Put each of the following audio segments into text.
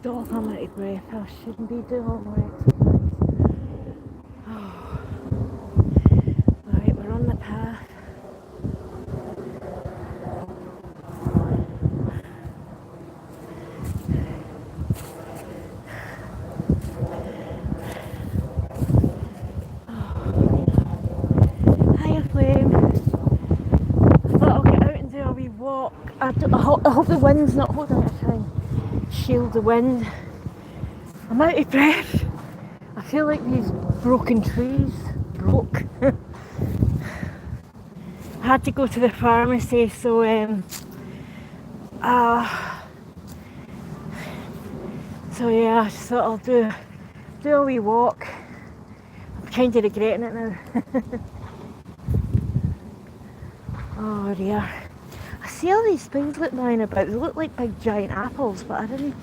stop, I'm out of breath. I shouldn't be doing all my exercise. Oh. Right, we're on the path. Hiya, Flame. I thought I'll get out and do a wee walk. I hope the wind's not holding it. I try and shield the wind. I'm out of breath. I feel like these broken trees broke. I had to go to the pharmacy, so yeah, I just thought I'll do a wee walk. I'm kind of regretting it now. Oh dear. I see all these things lying about. They look like big giant apples, but I didn't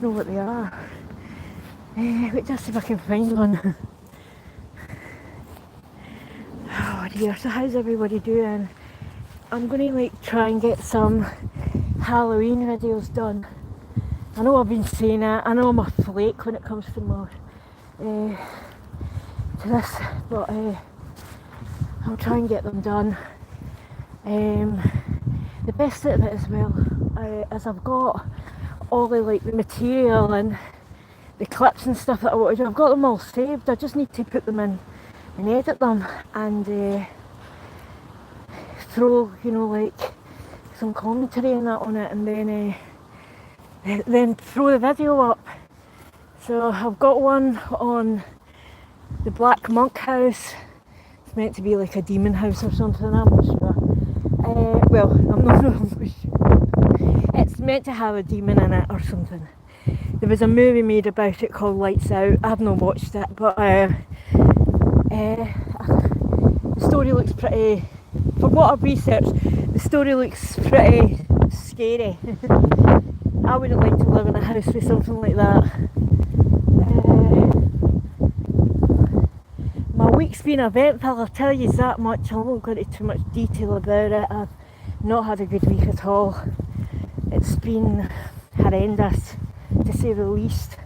know what they are. Wait just see if I can find one. Oh dear, so how's everybody doing? I'm going to try and get some Halloween videos done. I know I've been saying it, I know I'm a flake when it comes to this, but I'll try and get them done. The best bit of it as well is I've got all the material and the clips and stuff that I want to do. I've got them all saved. I just need to put them in and edit them and throw some commentary and that on it, and then throw the video up. So I've got one on the Black Monk house. It's meant to be like a demon house or something, I'm not sure. Well, I'm not sure. It's meant to have a demon in it or something. There was a movie made about it called Lights Out. I've not watched it, but the story looks pretty, from what I've researched, the story looks pretty scary. I wouldn't like to live in a house with something like that. My week's been eventful, I'll tell you that much. I won't go into too much detail about it. I've not had a good week at all. It's been horrendous, to say the least.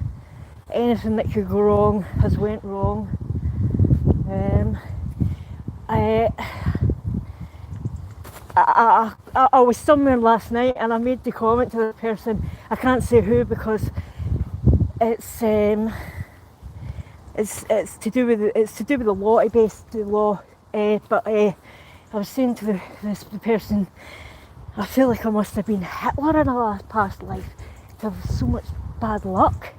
Anything that could go wrong has went wrong. I was somewhere last night and I made the comment to the person, I can't say who because it's to do with the law, based the law. But I was saying to the person, I feel like I must have been Hitler in a past life to have so much bad luck.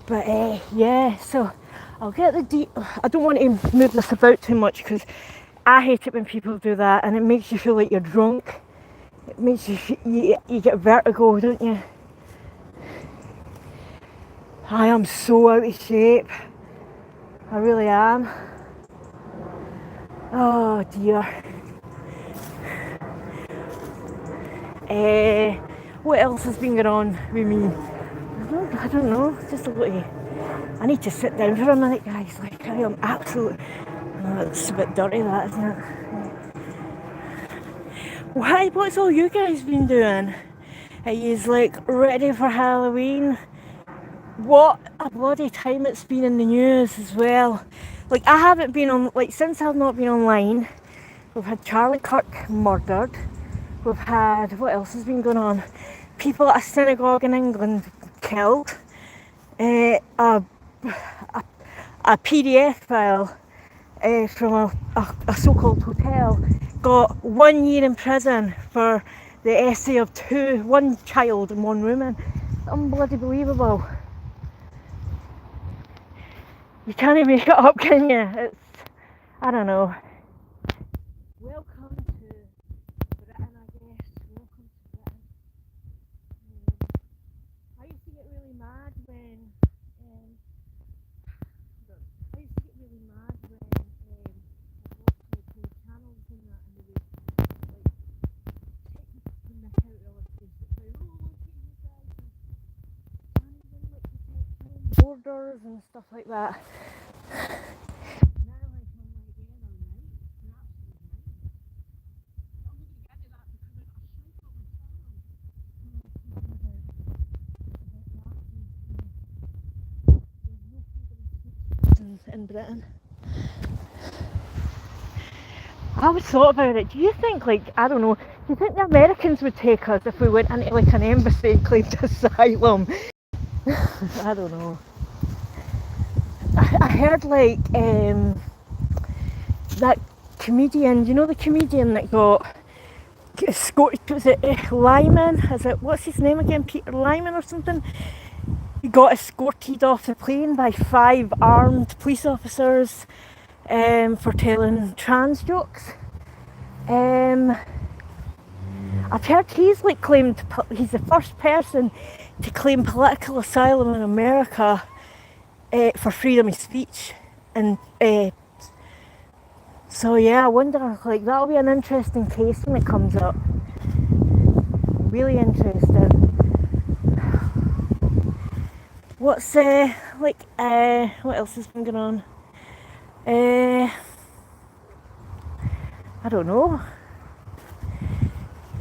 But yeah, so I'll get I don't want to move this about too much because I hate it when people do that, and it makes you feel like you're drunk. It makes you get vertigo, don't you? I am so out of shape. I really am. Oh dear. What else has been going on with me? I don't know. Just a little. I need to sit down for a minute, guys. Like, I am absolutely. Oh, it's a bit dirty, that, isn't it? Why? What's all you guys been doing? Are you ready for Halloween? What a bloody time it's been in the news as well. I haven't been on, since I've not been online, we've had Charlie Kirk murdered. We've had, what else has been going on? People at a synagogue in England killed. A PDF file from a so-called hotel got 1 year in prison for the essay of one child and one woman. Unbloody believable. You can't even make it up, can you? I don't know. Welcome to Britain, I guess. Welcome to Britain. I used to get really mad when I used to get really mad when I watched new channels and that, and they would take the mick out relatives that say, oh look at you guys, and can't even protect borders and stuff like that. in Britain. I always thought about it. Do you think, like, I don't know, do you think the Americans would take us if we went into like an embassy and claimed asylum? I don't know. I heard like that comedian, you know the comedian that got escorted, was it Lyman? Is it, what's his name again? Peter Lyman or something? He got escorted off the plane by 5 armed police officers for telling trans jokes. I've heard he's like claimed, he's the first person to claim political asylum in America for freedom of speech. And so yeah, I wonder, like, that'll be an interesting case when it comes up. Really interesting. What's what else has been going on? I don't know.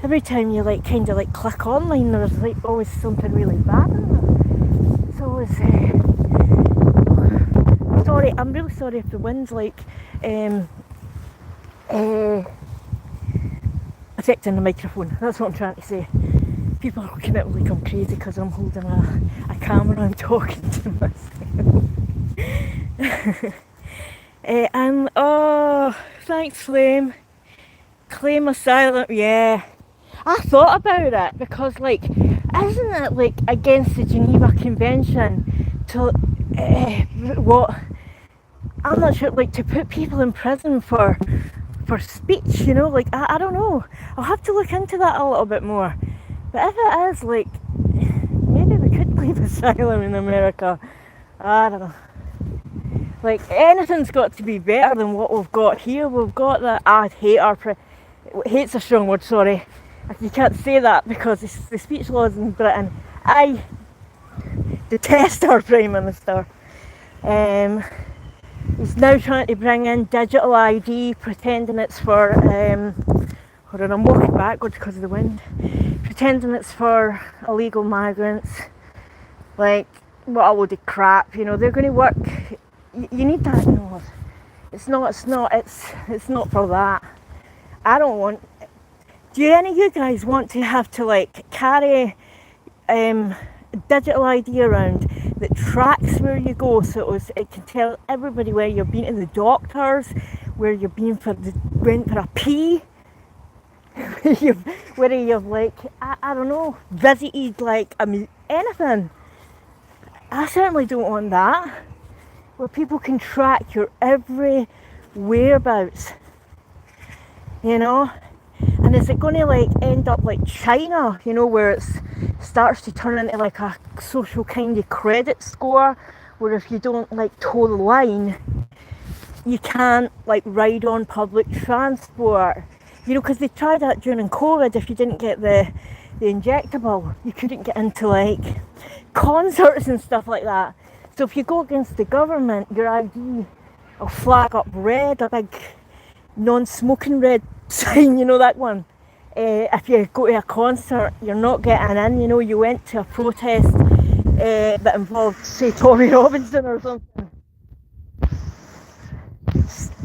Every time you like kind of like click online, there's like always something really bad in it. It's always sorry, I'm really sorry if the wind's like affecting the microphone. That's what I'm trying to say. People are looking at me like I'm crazy because I'm holding a camera and talking to myself. And oh, thanks, Flame. Claim asylum, yeah. I thought about it because, like, isn't it like against the Geneva Convention to what? I'm not sure, like, to put people in prison for speech, you know? Like, I don't know. I'll have to look into that a little bit more. But if it is, like, maybe we could claim asylum in America. I don't know. Like, anything's got to be better than what we've got here. We've got that, hate's a strong word, sorry. You can't say that because the speech laws in Britain. I detest our Prime Minister. He's now trying to bring in digital ID, pretending it's for, hold on, I'm walking backwards because of the wind. Pretending it's for illegal migrants. Like, what a load of crap, you know, they're going to work. You need that, no. It's not for that. I don't want. Do any of you guys want to have to like carry digital ID around that tracks where you go, so it can tell everybody where you've been to the doctors, where you've been went for a pee, where you've like I don't know, visited like anything. I certainly don't want that. Where people can track your every whereabouts, you know? And is it going to like end up like China, you know, where it starts to turn into like a social kind of credit score, where if you don't like toe the line, you can't like ride on public transport, you know, because they tried that during COVID. If you didn't get the injectable, you couldn't get into like concerts and stuff like that. So if you go against the government, your ID will flag up red, a big non-smoking red sign, you know that one. If you go to a concert, you're not getting in, you know, you went to a protest that involved, say, Tommy Robinson or something.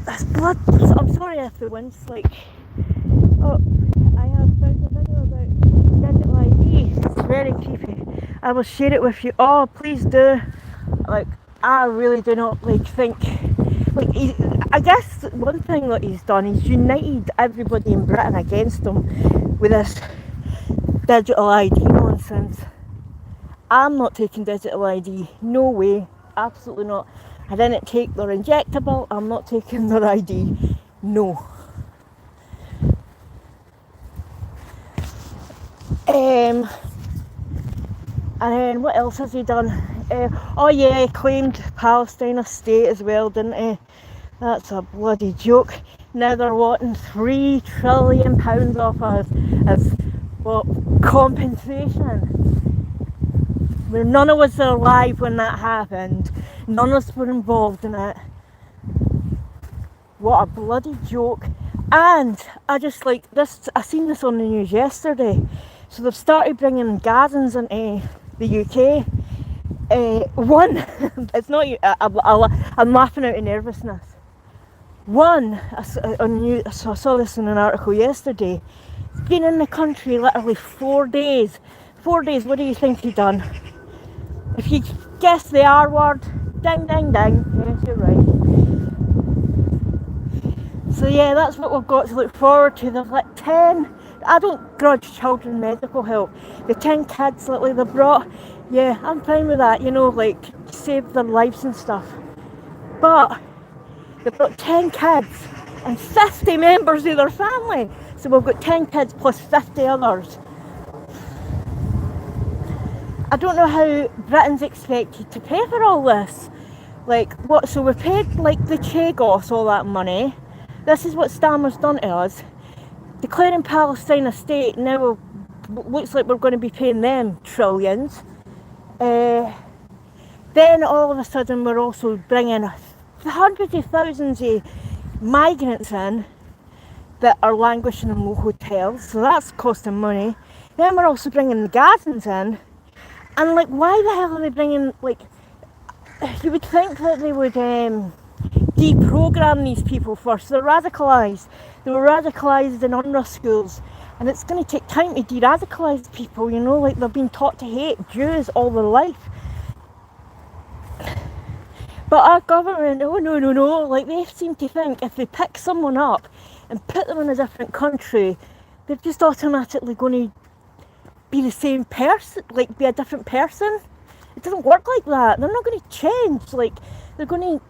That's blood. I'm sorry if the wind's like... Oh, I have found a video about digital ID. It's very creepy. I will share it with you. Oh, please do. Like, I really do not like think, like, I guess one thing that he's done, he's united everybody in Britain against him with this digital ID nonsense. I'm not taking digital ID, no way, absolutely not. I didn't take their injectable, I'm not taking their ID, no. And then what else has he done? Oh yeah, he claimed Palestine a state as well, didn't he? That's a bloody joke. Now they're wanting £3 trillion off us as what, compensation. Where none of us are alive when that happened. None of us were involved in it. What a bloody joke. And I just like this, I seen this on the news yesterday. So they've started bringing Gazans into the UK. One, it's not you. I'm laughing out of nervousness. One, I saw this in an article yesterday. He's been in the country literally 4 days. 4 days. What do you think he done? If you guess the R word, ding, ding, ding. Yes, you're right. So yeah, that's what we've got to look forward to. There's like 10. I don't grudge children medical help. The 10 kids that like they brought, yeah, I'm fine with that. You know, like save their lives and stuff. But they've got 10 kids and 50 members of their family. So we've got 10 kids plus 50 others. I don't know how Britain's expected to pay for all this. Like, what? So we paid like the Chagos all that money. This is what Starmer's done to us. Declaring Palestine a state, now looks like we're going to be paying them trillions. Then all of a sudden we're also bringing hundreds of thousands of migrants in that are languishing in hotels, so that's costing money. Then we're also bringing the Gazans in, and like, why the hell are they bringing, like, you would think that they would deprogram these people first. They're radicalised. They were radicalised in UNRWA schools, and it's going to take time to de-radicalise people, you know, like they've been taught to hate Jews all their life. But our government, oh no, like they seem to think if they pick someone up and put them in a different country, they're just automatically going to be the same person, like be a different person. It doesn't work like that. They're not going to change. Like, they're going to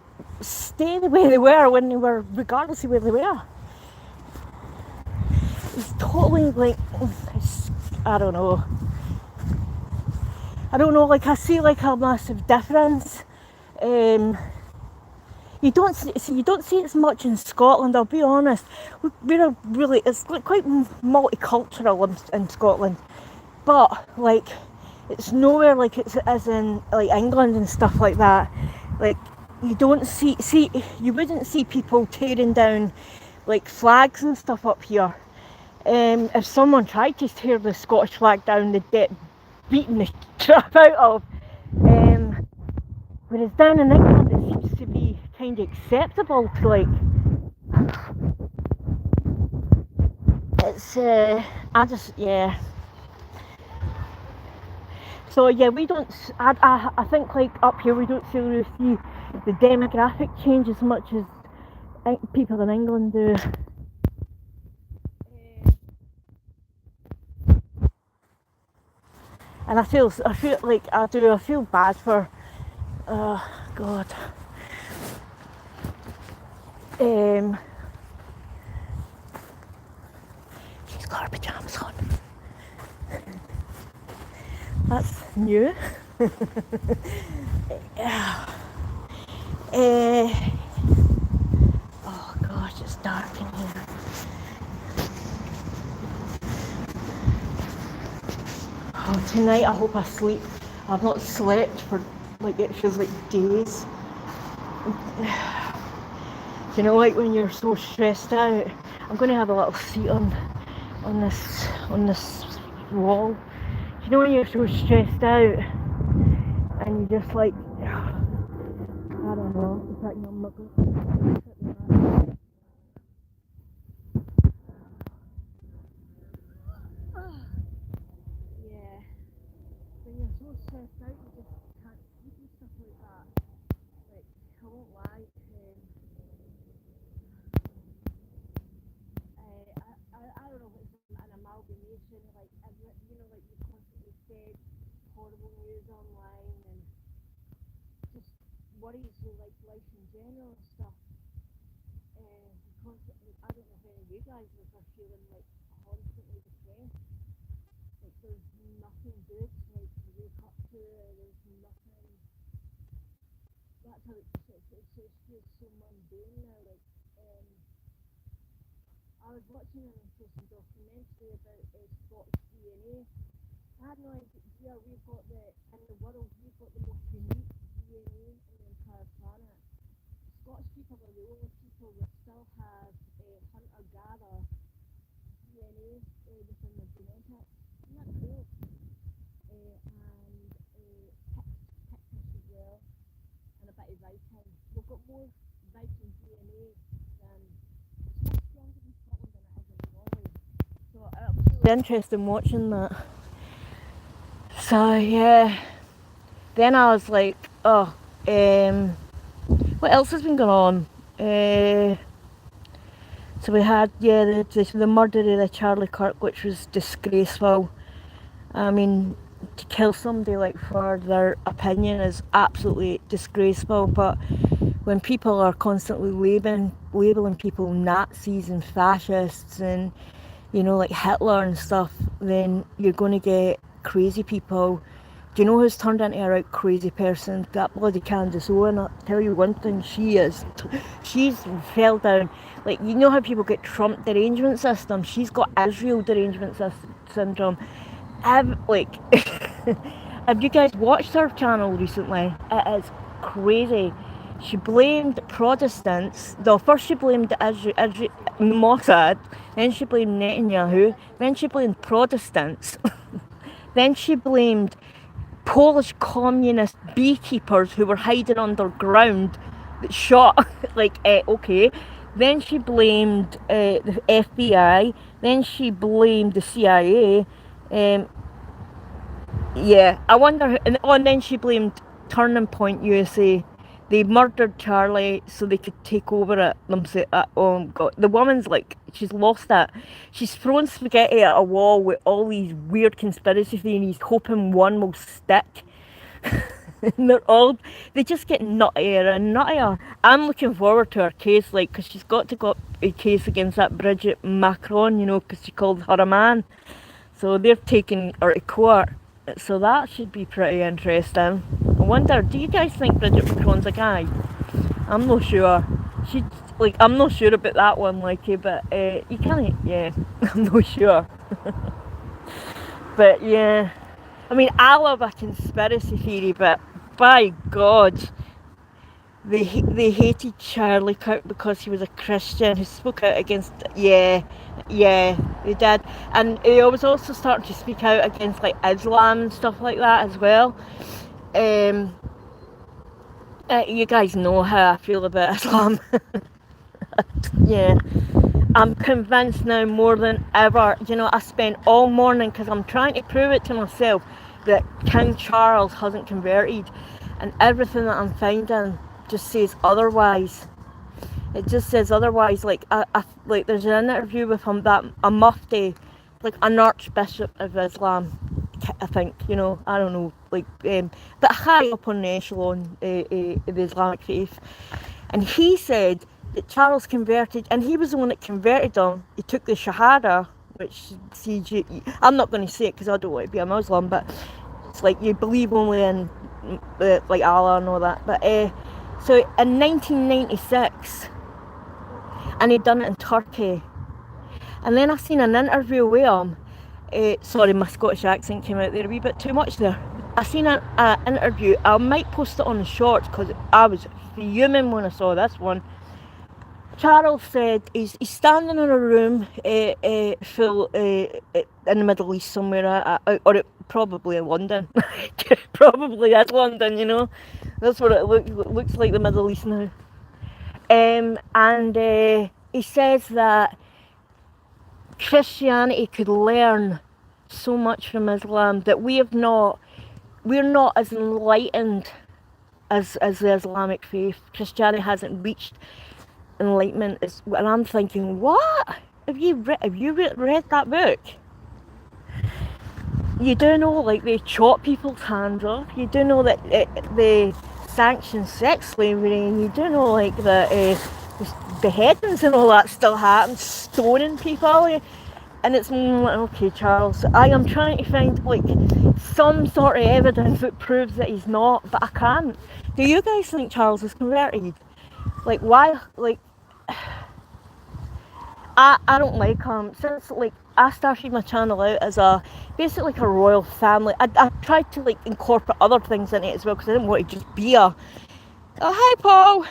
stay the way they were when they were, regardless of where they were. It's totally like, I don't know. Like I see like a massive difference. You don't see it as much in Scotland. I'll be honest. It's like quite multicultural in Scotland, but like it's nowhere like it's as in like England and stuff like that. Like you don't see you wouldn't see people tearing down like flags and stuff up here. If someone tried to tear the Scottish flag down, they'd get beaten the crap out of. Whereas down in England, it seems to be kind of acceptable to like. It's yeah. So yeah, we don't. I think like up here we don't really see the demographic change as much as people in England do. And I feel like I feel bad for. Oh God. She's got her pyjamas on. That's new. Oh gosh, it's dark in here. Oh, tonight I hope I sleep. I've not slept for like it feels like days. You know, like when you're so stressed out. I'm going to have a little seat on this wall. You know when you're so stressed out and you just like, I don't know, it's like not muggles. Yeah, when you're so stressed out you just can't sleep and stuff like that. Like, I won't lie. I don't know if it's an amalgamation, like, you know, like you constantly said horrible news online and just worries with like life in general and stuff. Constantly, I don't know if any of you guys are feeling like constantly depressed. Like there's nothing good like to wake up to. There's nothing. That's how it just feels so mundane now. Like I was watching an interesting documentary about Scottish DNA. I had no idea we've got in the world we've got the most unique DNA in the entire planet. Scottish people are the only people that still have hunter-gatherer DNA within their genetics. Isn't that cool? And picked interesting watching that. So yeah, then I was like, oh, what else has been going on? So we had, yeah, the murder of the Charlie Kirk, which was disgraceful. I mean, to kill somebody like for their opinion is absolutely disgraceful, but when people are constantly labeling people Nazis and fascists and, you know, like Hitler and stuff, then you're going to get crazy people. Do you know who's turned into a right crazy person? That bloody Candace Owen. I'll tell you one thing, she's fell down. Like, you know how people get Trump derangement system? She's got Israel derangement syndrome. Have you guys watched her channel recently? It is crazy. She blamed Protestants. No, first she blamed Mossad, then she blamed Netanyahu, then she blamed Protestants, then she blamed Polish communist beekeepers who were hiding underground that shot, okay. Then she blamed the FBI, then she blamed the CIA. Yeah, I wonder, and then she blamed Turning Point USA. They murdered Charlie so they could take over it themselves. Oh God, the woman's like, she's lost it. She's throwing spaghetti at a wall with all these weird conspiracy theories, hoping one will stick. And they just get nuttier and nuttier. I'm looking forward to her case, like, because she's got to go a case against that Bridget Macron, you know, because she called her a man. So they're taking her to court. So that should be pretty interesting. I wonder, do you guys think Bridget Macron's a guy? I'm not sure. I'm not sure about that one, but you can't, yeah, I'm not sure. But yeah, I mean, I love a conspiracy theory, but by God, they hated Charlie Kirk because he was a Christian who spoke out against, yeah, they did. And he was also starting to speak out against like Islam and stuff like that as well. You guys know how I feel about Islam. Yeah, I'm convinced now more than ever. You know, I spent all morning, because I'm trying to prove it to myself, that King Charles hasn't converted, and everything that I'm finding just says otherwise. It just says otherwise. Like there's an interview with him that a mufti, like an archbishop of Islam, I think, you know, I don't know, but high up on the echelon of the Islamic faith, and he said that Charles converted, and he was the one that converted him. He took the Shahada, which I'm not going to say it because I don't want to be a Muslim, but it's like you believe only in like Allah and all that. But so in 1996, and he'd done it in Turkey, and then I seen an interview with him. Sorry, my Scottish accent came out there a wee bit too much there. I seen an interview. I might post it on the shorts because I was fuming when I saw this one. Charles said he's standing in a room full in the Middle East somewhere, or probably in London. Probably at London, you know. That's what it looks like, the Middle East now. And he says that Christianity could learn so much from Islam that we're not as enlightened as the Islamic faith. Christianity hasn't reached enlightenment, and I'm thinking, what? Have you read that book? You do know, like, they chop people's hands off. You do know that they sanction sex slavery, and you do know, like, the beheadings and all that still happen, stoning people. And it's okay, Charles, I am trying to find like some sort of evidence that proves that he's not, but I can't. Do you guys think Charles is converted? Like, why? Like, I don't like him. Since like I started my channel out as basically like a royal family. I tried to like incorporate other things in it as well, because I didn't want to just be oh hi Paul,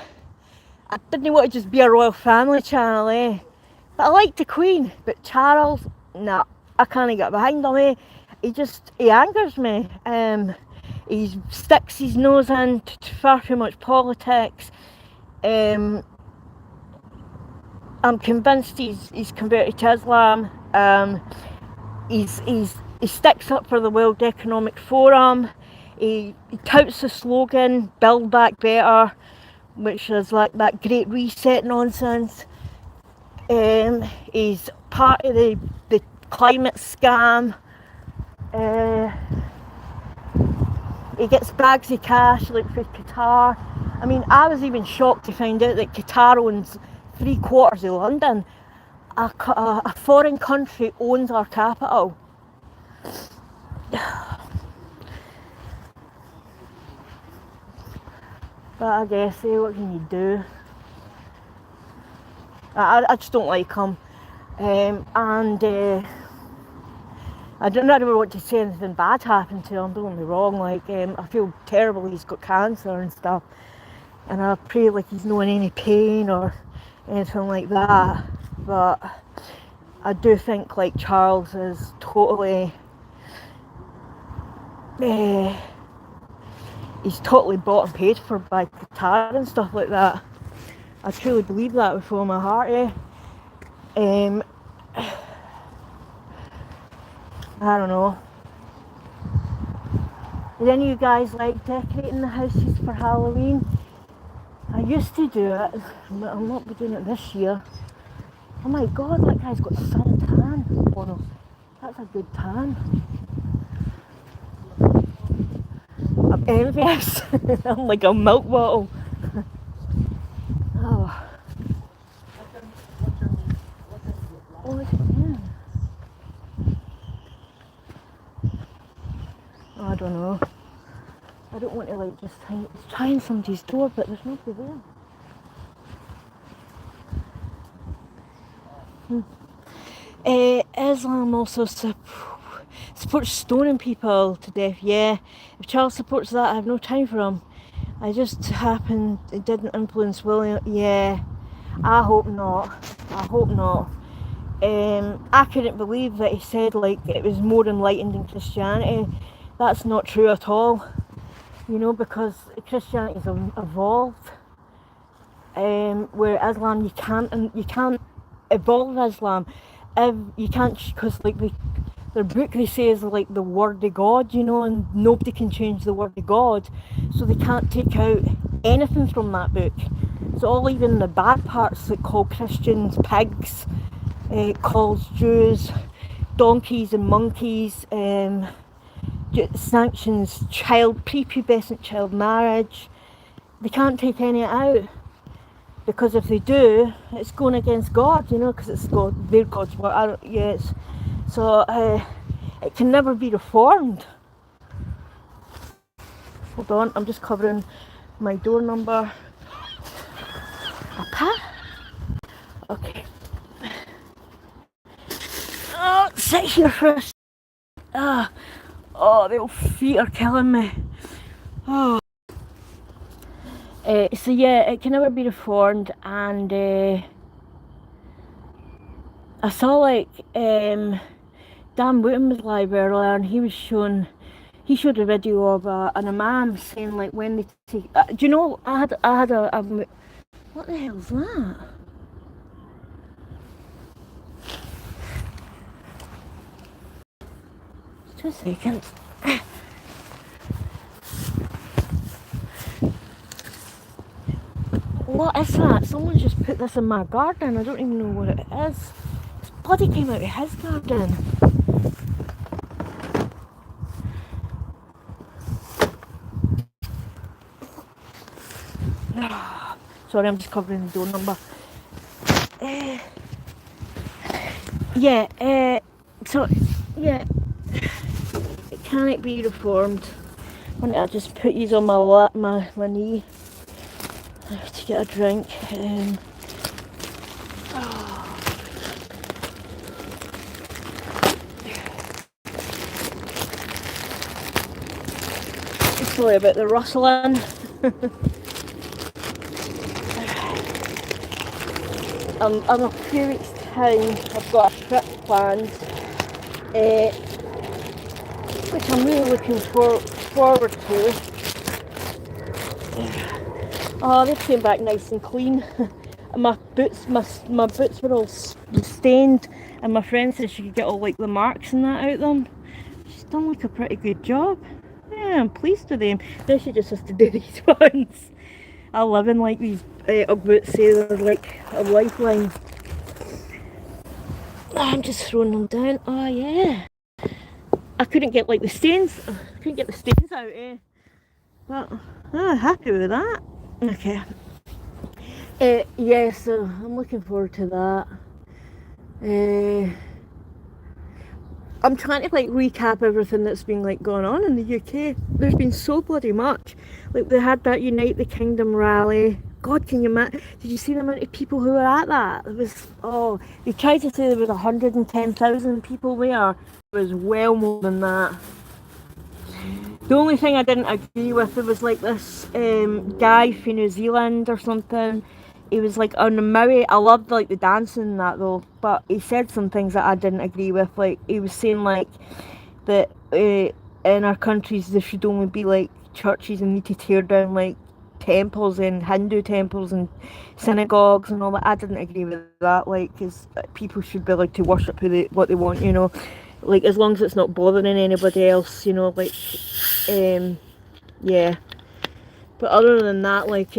I didn't want to just be a royal family channel, but I like the Queen. But Charles, nah, I can't get behind him. He angers me. He sticks his nose into far too much politics. I'm convinced he's converted to Islam. he sticks up for the World Economic Forum. He touts the slogan "Build Back Better," which is like that Great Reset nonsense. He's part of the climate scam. He gets bags of cash like for Qatar. I mean, I was even shocked to find out that Qatar owns 3/4 of London. A foreign country owns our capital. But I guess, what can you do? I just don't like him. I don't ever want to say anything bad happened to him, don't get me wrong. Like, I feel terrible he's got cancer and stuff. And I pray like he's not in any pain or anything like that. But I do think like Charles is totally he's totally bought and paid for by Qatar and stuff like that. I truly believe that with all my heart. I don't know. Did any of you guys like decorating the houses for Halloween? I used to do it, but I'm not doing it this year. Oh my god, that guy's got sun tan. Oh no, that's a good tan. I'm envious. I'm like a milk bottle. Oh. Oh, it's in. I don't know. I don't want to like just try in somebody's door, but there's nobody there. Islam also supports stoning people to death. Yeah, if Charles supports that, I have no time for him. I just happened it didn't influence William. Yeah, I hope not. I hope not. I couldn't believe that he said like it was more enlightened than Christianity. That's not true at all. You know, because Christianity's evolved. Where Islam, you can't evolve Islam. If you can't, because like their book they say is like the word of God, you know, and nobody can change the word of God, so they can't take out anything from that book. So all even the bad parts that call Christians pigs, calls Jews donkeys and monkeys, sanctions prepubescent child marriage, they can't take any out. Because if they do, it's going against God, you know, because it's their God's word. So it can never be reformed. Hold on, I'm just covering my door number. Okay. Oh, sit here first. The old feet are killing me. So yeah, it can never be reformed, and I saw like Dan Wooten was live earlier, and he showed a video of an imam saying like when they take. Do you know? I had a what the hell's that? 2 seconds. What is that? Someone just put this in my garden. I don't even know what it is. This bloody came out of his garden. Sorry, I'm just covering the door number. It can't be reformed. I'll just put these on my lap, my knee. I have to get a drink. Sorry about the rustling. In a few weeks' time, I've got a trip planned, which I'm really looking forward to. Oh, they came back nice and clean. my boots were all stained, and my friend said she could get all like the marks and that out them. She's done like a pretty good job. Yeah, I'm pleased with them. Now she just has to do these ones. I live in like these Ugg boots, say they're like a lifeline. I'm just throwing them down. Oh yeah. I couldn't get like the stains. I couldn't get the stains out, But happy with that. Okay. Yeah, so I'm looking forward to that. I'm trying to like recap everything that's been like going on in the UK. There's been so bloody much. Like they had that Unite the Kingdom rally. God, can you imagine? Did you see the amount of people who were at that? It was, they tried to say there was 110,000 people there. It was well more than that. The only thing I didn't agree with, there was like this guy from New Zealand or something. He was like on the Maui. I loved like the dancing and that though, but he said some things that I didn't agree with. Like he was saying like that in our countries there should only be like churches and need to tear down like temples and Hindu temples and synagogues and all that. I didn't agree with that. Like, because people should be allowed to worship what they want, you know. Like as long as it's not bothering anybody else, you know. Like, yeah. But other than that, like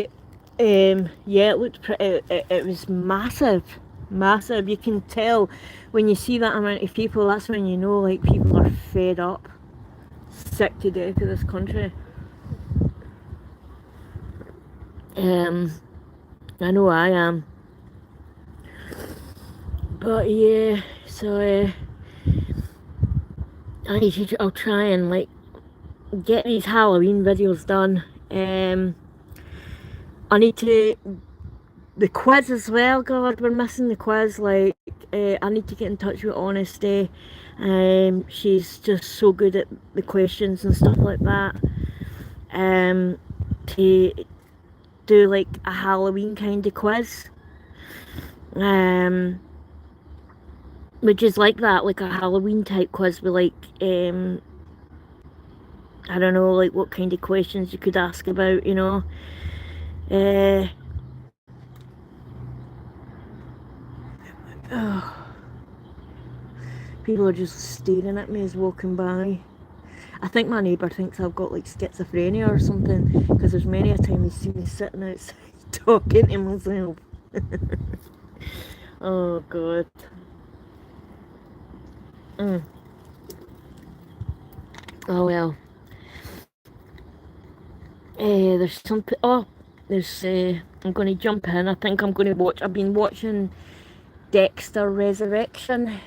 yeah, it looked pretty. It was massive. You can tell when you see that amount of people. That's when you know like people are fed up, sick to death of this country. I know I am. But yeah, so I'll try and like get these Halloween videos done. I need to the quiz as well. God, we're missing the quiz. Like, I need to get in touch with Honesty. She's just so good at the questions and stuff like that. To do like a Halloween kind of quiz. Which is like that, like a Halloween type quiz with like, I don't know, like what kind of questions you could ask about, you know. People are just staring at me as walking by. I think my neighbour thinks I've got like schizophrenia or something, because there's many a time he's seen me sitting outside talking to myself. Oh God. Oh well. There's something. Oh, there's. I'm going to jump in. I think I'm going to watch. I've been watching Dexter Resurrection.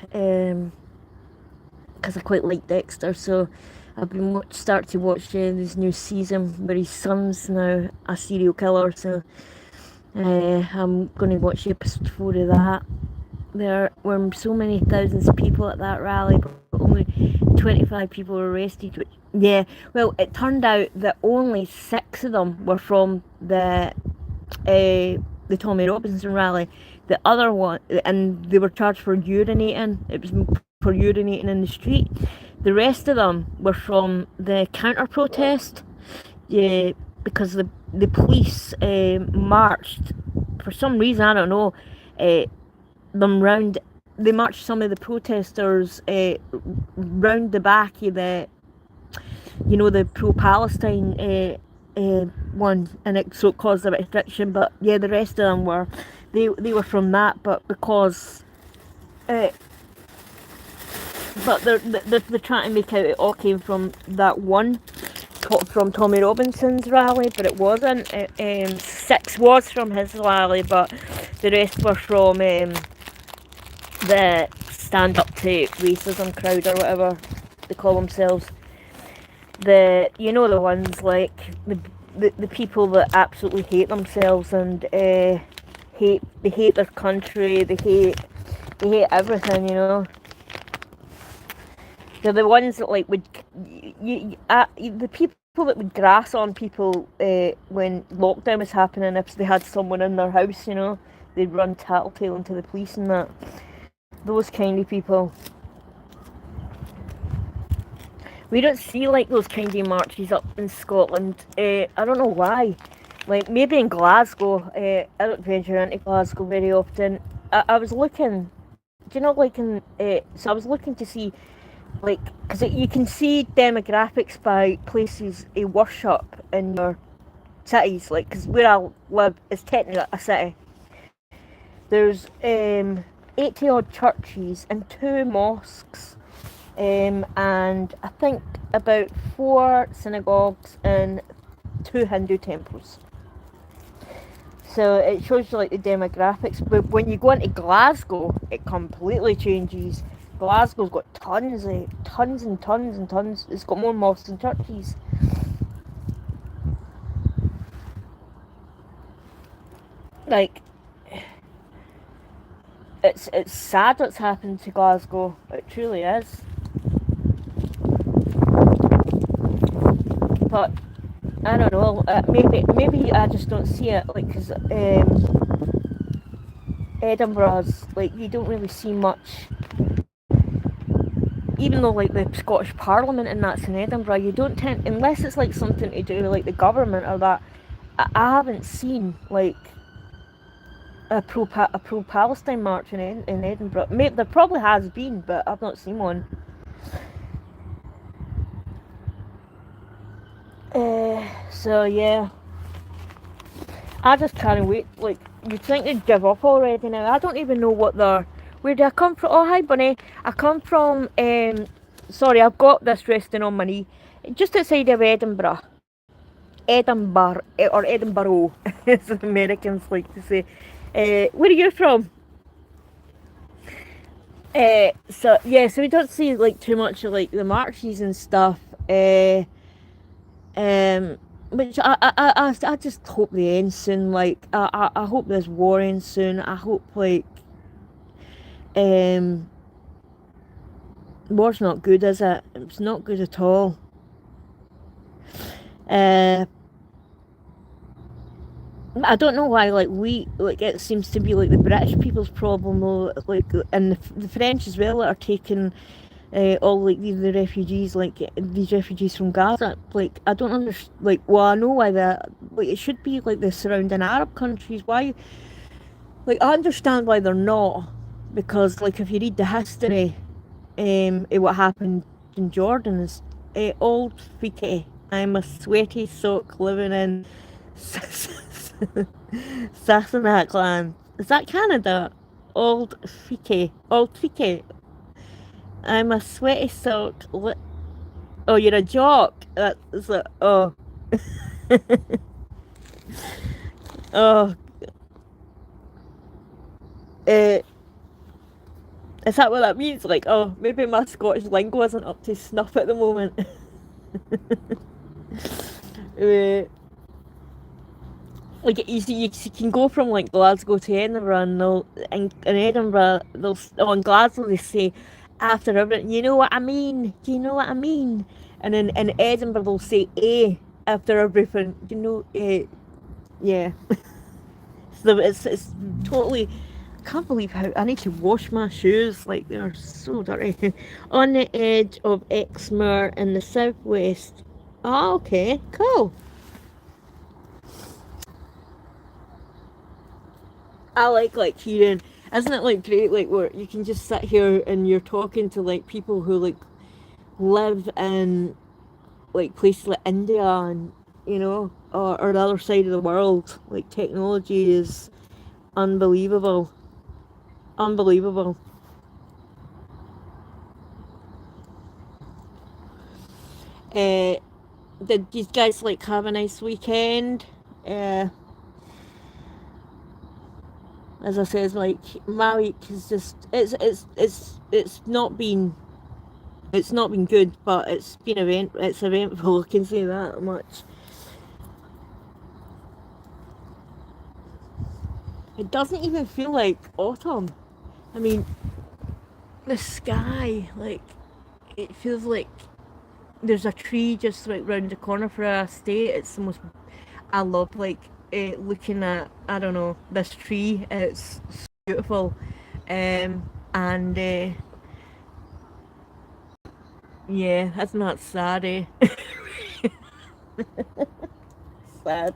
Because I quite like Dexter, so I've been start to watch this new season where his son's now a serial killer. So I'm going to watch episode 4 of that. There were so many thousands of people at that rally, but only 25 people were arrested. Yeah, well, it turned out that only 6 of them were from the Tommy Robinson rally. The other one, and they were charged for urinating. It was for urinating in the street. The rest of them were from the counter protest. Yeah, because the police marched for some reason, I don't know. Them round. They marched some of the protesters round the back of the, you know, the pro-Palestine one, and so it caused a bit of friction. But yeah, the rest of them were, they were from that, but because but they're trying to make out it all came from that one, from Tommy Robinson's rally, but it wasn't. 6 was from his rally, but the rest were from the stand up to racism crowd or whatever they call themselves. You know, the ones like the people that absolutely hate themselves and they hate their country, they hate everything, you know. They're the ones that like would the people that would grass on people when lockdown was happening. If they had someone in their house, you know, they'd run tattletale into the police and that. Those kind of people. We don't see like those kind of marches up in Scotland. I don't know why. Like maybe in Glasgow. I don't venture into Glasgow very often. I was looking, do you know, like so I was looking to see, like, because you can see demographics by places of worship in your cities, like, because where I live is technically a city. There's 80 odd churches and 2 mosques, and I think about 4 synagogues and 2 Hindu temples. So it shows you like the demographics. But when you go into Glasgow, it completely changes. Glasgow's got tons and tons and tons. It's got more mosques than churches. Like, it's sad what's happened to Glasgow. It truly is. But I don't know. Maybe I just don't see it. Like, because Edinburgh's like you don't really see much. Even though like the Scottish Parliament and that's in Edinburgh, you don't tend, unless it's like something to do with like the government or that. I haven't seen like a pro Palestine march in Edinburgh. Maybe there probably has been, but I've not seen one. So yeah, I just can't wait. Like, you think they'd give up already now? I don't even know what they're. Where do I come from? Oh, hi, Bunny. I come from. Sorry, I've got this resting on my knee, just outside of Edinburgh. Edinburgh or Edinburgh, as Americans like to say. Where are you from? So yeah, so we don't see like too much of like the marches and stuff. Um, which I just hope they end soon. Like I hope this war ends soon. I hope like um war's not good, is it? It's not good at all. Uh, I don't know why, like, it seems to be like the British people's problem, though, like, and the French as well that are taking all like the refugees, like these refugees from Gaza. Like, I don't understand. Like, well, I know why that. Like, it should be like the surrounding Arab countries. Why? Like, I understand why they're not, because like if you read the history, what happened in Jordan is old Fike. I'm a sweaty soak living in Sassenach land. Is that Canada? Old Fike. Old Fike. I'm a sweaty soak. Oh, you're a jock. That's like, oh. Oh. Uh, is that what that means? Like, oh, maybe my Scottish lingo isn't up to snuff at the moment. uh, like you can go from like Glasgow to Edinburgh, and in Edinburgh in Glasgow they say after everything, you know what I mean? Do you know what I mean? And in Edinburgh they'll say after everything, you know, yeah. So it's totally. I can't believe how I need to wash my shoes. Like, they're so dirty. On the edge of Exmoor in the southwest. Oh, okay, cool. I like hearing. Isn't it like great? Like, where you can just sit here and you're talking to like people who like live in like places like India and or the other side of the world. Like, technology is unbelievable, unbelievable. Uh, did these guys like have a nice weekend? Uh, as I said, like, my week is just it's not been good, but it's eventful. I can say that much. It doesn't even feel like autumn. I mean, the sky, like, it feels like there's a tree just like round the corner for our estate. It's the most. I love like looking at, I don't know, this tree. It's so beautiful, and yeah, that's not sad. Sad.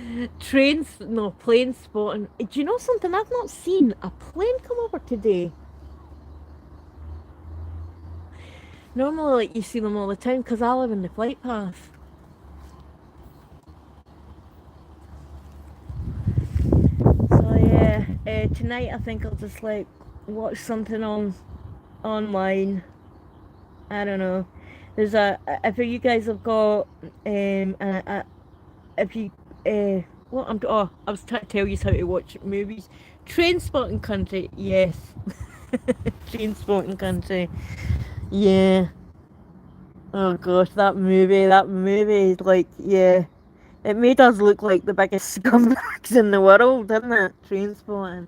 No, plane spotting. Do you know something? I've not seen a plane come over today. Normally, like, you see them all the time because I live in the flight path. So yeah, tonight I think I'll just like watch something on online. I don't know. There's a if you guys have got if you what I'm oh I was trying to tell you how to watch movies. Trainspotting Country, yes. Trainspotting Country, yeah. Oh gosh, that movie, like, yeah, it made us look like the biggest scumbags in the world, didn't it? Trainspotting.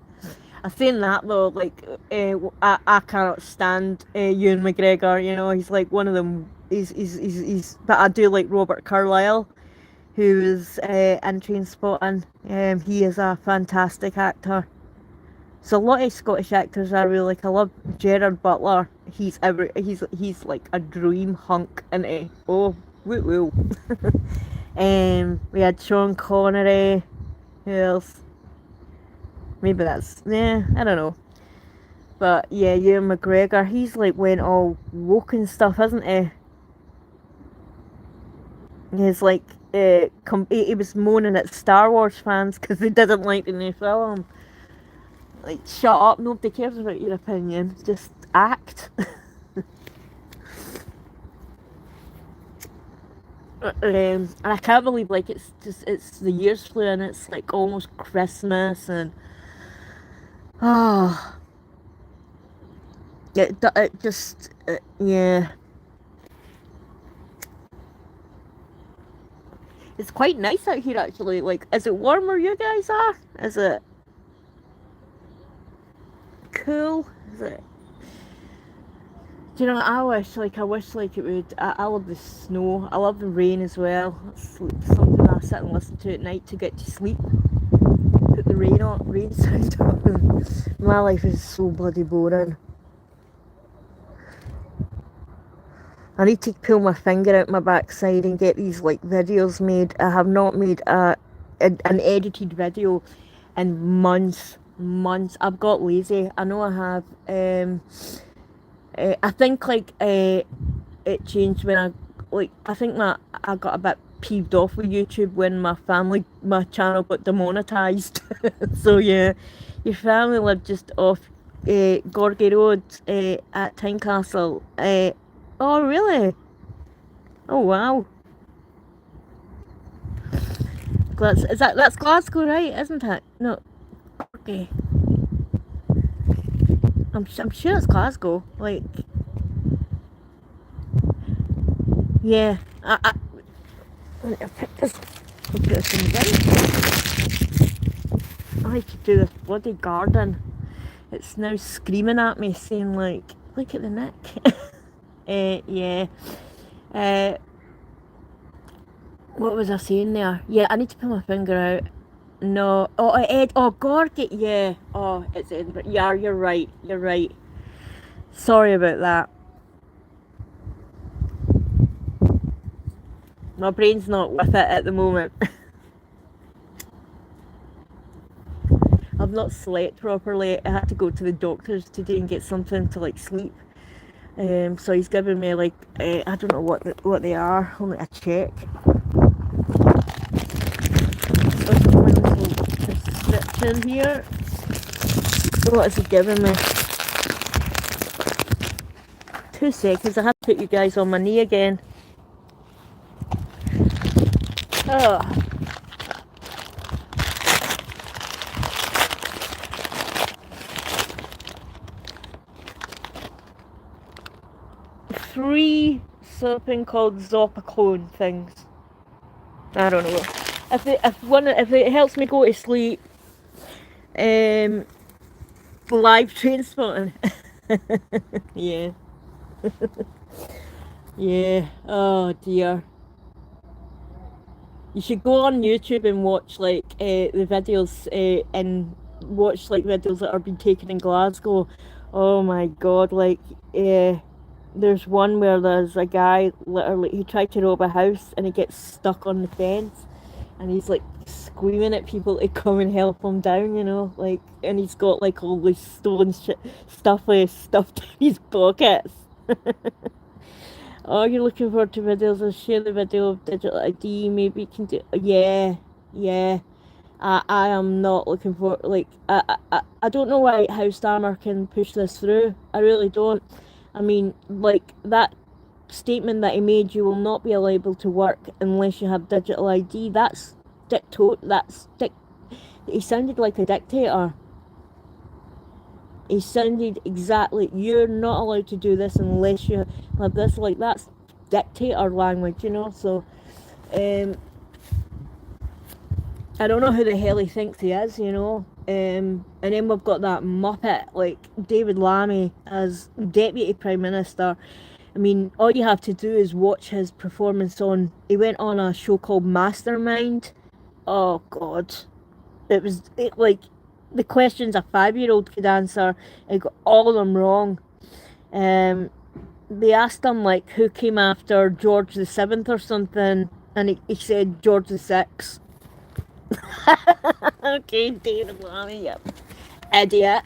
I saying that though, like, I cannot stand Ewan McGregor. You know, he's like one of them. He's. But I do like Robert Carlyle, who is in Trainspotting. He is a fantastic actor. So a lot of Scottish actors I really like. I love Gerard Butler. He's like a dream hunk, isn't he? Oh, woo woo. We had Sean Connery. Who else? Maybe that's, yeah, I don't know. But yeah, Ewan McGregor, he's like went all woke and stuff, isn't he? He's like, he was moaning at Star Wars fans because they didn't like the new film. Like, shut up, nobody cares about your opinion, just act. And I can't believe, like, it's the year's flu and it's like almost Christmas and, oh, it just, yeah. It's quite nice out here actually. Like, is it warm where you guys are? Is it cool? Is it? Do you know? I wish like it would. I love the snow. I love the rain as well. It's like something I sit and listen to at night to get to sleep. Put the rain sound on. My life is so bloody boring. I need to pull my finger out my backside and get these like videos made. I have not made an edited video in months. Months. I've got lazy. I know I have. I think like it changed when I think I got a bit peeved off with YouTube when my channel got demonetized. So yeah, your family lived just off Gorgie Road at Tynecastle. Oh really? Oh wow. That's Glasgow, right? Isn't it? No, Gorgie. I'm sure it's Glasgow. Like, yeah. I picked this. I'll put this in the bin. I could do this bloody garden. It's now screaming at me, saying like, "Look at the neck." Yeah. Uh, what was I saying there? Yeah, I need to put my finger out. No. Oh, Ed. Oh, Gorgie. Yeah. Oh, it's Edinburgh. Yeah, you're right. You're right. Sorry about that. My brain's not with it at the moment. I've not slept properly. I had to go to the doctors today and get something to like sleep. So he's given me like I don't know what they are. Let me check. There's my little prescription here. What is he giving me? 2 seconds. I have to put you guys on my knee again. Oh. Three something called Zopiclone things. I don't know. If it helps me go to sleep, live Trainspotting. Yeah. Yeah. Oh dear. You should go on YouTube and watch like the videos and watch like videos that are being taken in Glasgow. Oh my god, like there's one where there's a guy literally he tried to rob a house and he gets stuck on the fence and he's like screaming at people to come and help him down, you know, like, and he's got like all this stolen shit stuff stuffed in his pockets. Oh, you're looking forward to videos? I'll share the video of digital ID. Maybe you can do. Yeah, yeah. I am not looking for like I don't know why how Starmer can push this through. I really don't. I mean, like that statement that he made, you will not be able to work unless you have digital ID. That's dictator. He sounded like a dictator. He sounded exactly. You're not allowed to do this unless you have this. Like that's dictator language, you know. So, I don't know who the hell he thinks he is, you know. And then we've got that muppet like David Lammy as Deputy Prime Minister. I mean, all you have to do is watch his performance on. He went on a show called Mastermind. Oh God, like the questions a 5-year-old could answer. He got all of them wrong. They asked him like who came after George the VII or something, and he said George the VI. Okay, David Lammy, yep, idiot.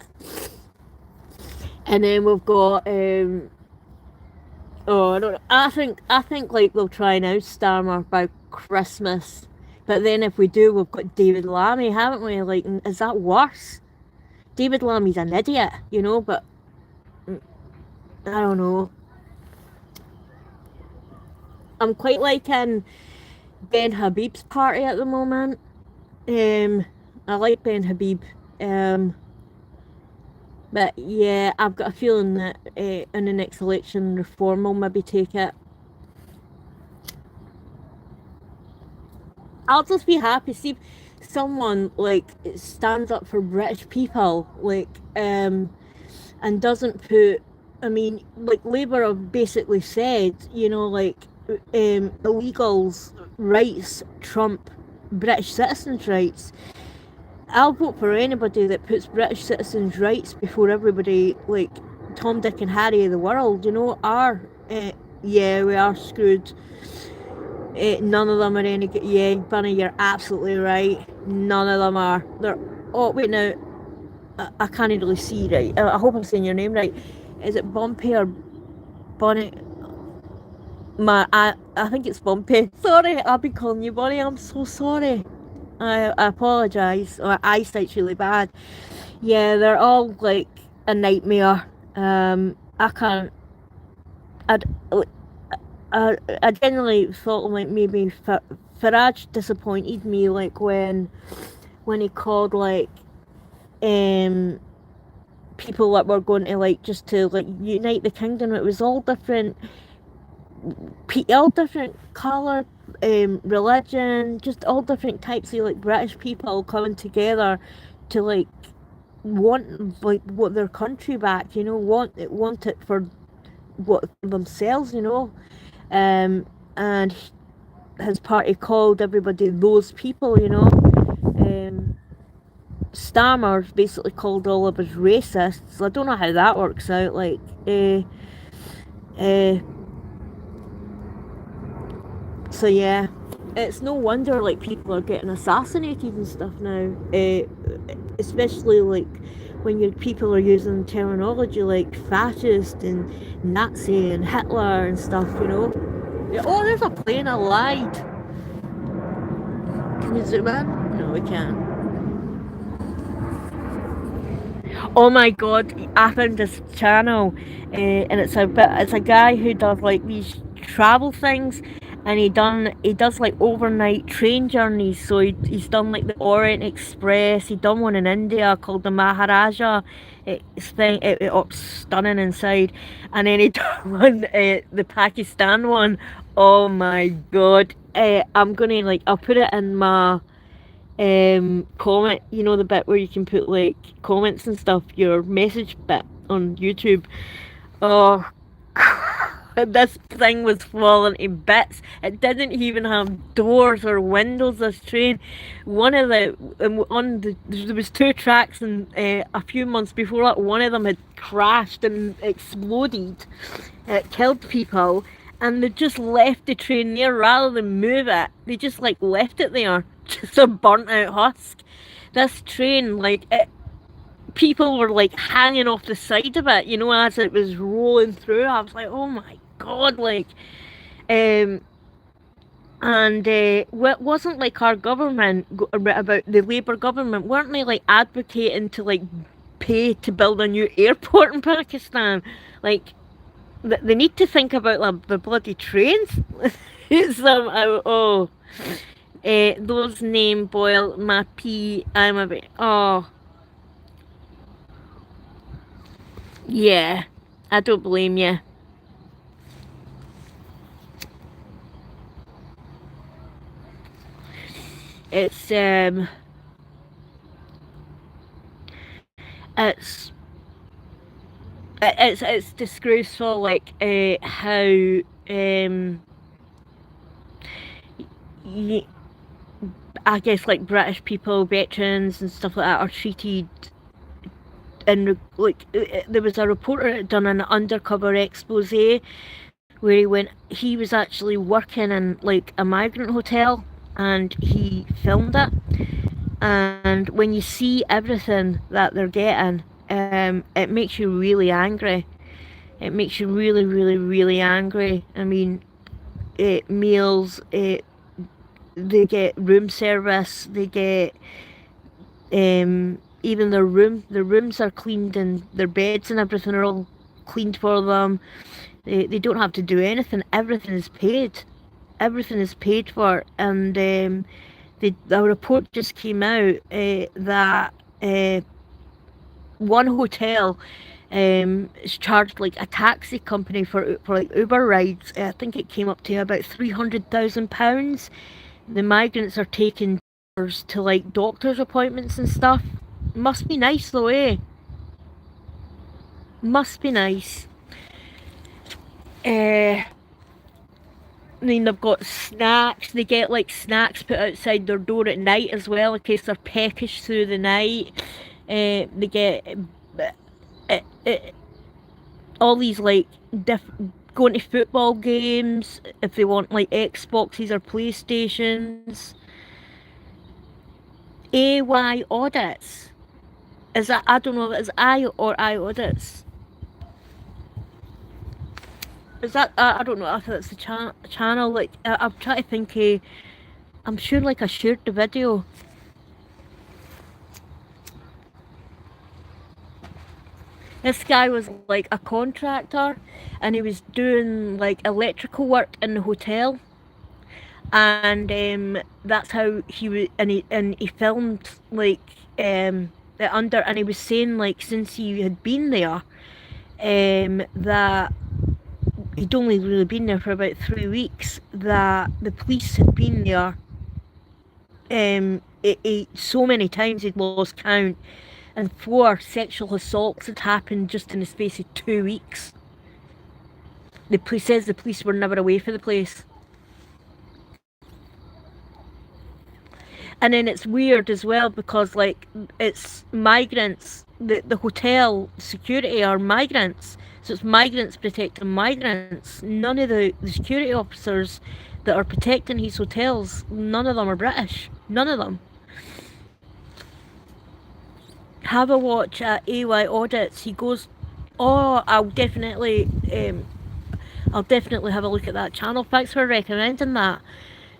And then we've got oh, I don't know. I think like they'll try and out Starmer by Christmas. But then if we do, we've got David Lammy, haven't we? Like, is that worse? David Lammy's an idiot, you know, but I don't know. I'm quite liking Ben Habib's party at the moment. I like Ben Habib. But yeah, I've got a feeling that in the next election, Reform will maybe take it. I'll just be happy see if someone like stands up for British people, like and doesn't put. I mean, like Labour have basically said, you know, like illegals' rights trump British citizens' rights. I'll vote for anybody that puts British citizens' rights before everybody, like Tom, Dick, and Harry of the world. You know, yeah, we are screwed. None of them are any good. Yeah, Bunny, you're absolutely right. None of them are. They're. Oh wait, now I can't really see right. I hope I'm saying your name right. Is it Bumpy or Bunny? I think it's Bumpy. Sorry, I'll be calling you Bunny. I'm so sorry. I apologise. My eyesight's really bad. Yeah, they're all like a nightmare. I can't. I I generally thought like maybe Farage disappointed me like when he called like people that were going to like just to like unite the kingdom. It was all different colour, religion, just all different types of like British people coming together to like want their country back, you know, want it for what themselves, you know. And his party called everybody those people, you know. Starmer basically called all of us racists. I don't know how that works out. Like, so yeah, it's no wonder like people are getting assassinated and stuff now. Especially like when people are using terminology like fascist and Nazi and Hitler and stuff, you know. Yeah, oh, there's a plane. I lied. Can you zoom in? No, we can't. Oh my god, I found this channel, and it's a guy who does like these travel things, and he does like overnight train journeys. So he's done like the Orient Express. He done one in India called the Maharaja. It's stunning inside, and then he done one the Pakistan one. Oh my god, I'm gonna like I'll put it in my comment, you know, the bit where you can put like comments and stuff, your message bit on YouTube. Oh, this thing was falling to bits. It didn't even have doors or windows, this train. There was two tracks, and a few months before that one of them had crashed and exploded. It killed people, and they just left the train there rather than move it. They just like left it there. just a burnt out husk. This train, like, people were like hanging off the side of it, as it was rolling through. I was like, oh my god, like, um, and it wasn't like our government about the Labour government, weren't they like advocating to like pay to build a new airport in Pakistan? Like, they need to think about the bloody trains. Oh, those name boil my pee. I'm a bit. Oh, yeah. I don't blame you. It's it's it's disgraceful, like how y- I guess like British people, veterans and stuff like that are treated. And like there was a reporter that had done an undercover expose where he was actually working in like a migrant hotel, and he filmed it. And when you see everything that they're getting, it makes you really angry. It makes you really, really, really angry. I mean, meals, they get room service, they get even their rooms are cleaned, and their beds and everything are all cleaned for them. They don't have to do anything. Everything is paid. Everything is paid for. And the report just came out that one hotel is charged like a taxi company for like Uber rides. I think it came up to about £300,000. The migrants are taking to like doctor's appointments and stuff. Must be nice though, eh? Must be nice. I mean, they've got snacks. They get like snacks put outside their door at night as well, in case they're peckish through the night. They get uh, uh, all these like going to football games if they want like Xboxes or PlayStations. AY audits. Is that, I don't know if it's I or I audits. Is that, I don't know if it's the channel. Like, I'm trying to think. I'm sure like I shared the video. This guy was like a contractor, and he was doing like electrical work in the hotel, and that's how he was. And he filmed like it under, and he was saying like since he had been there, that he'd only really been there for about 3 weeks. That the police had been there so many times he'd lost count, and 4 sexual assaults had happened just in the space of 2 weeks. The police says the police were never away from the place. And then it's weird as well because like it's migrants. The hotel security are migrants, so it's migrants protecting migrants. None of the security officers that are protecting these hotels, none of them are British. None of them. Have a watch at AY Audits. He goes, oh, I'll definitely have a look at that channel. Thanks for recommending that,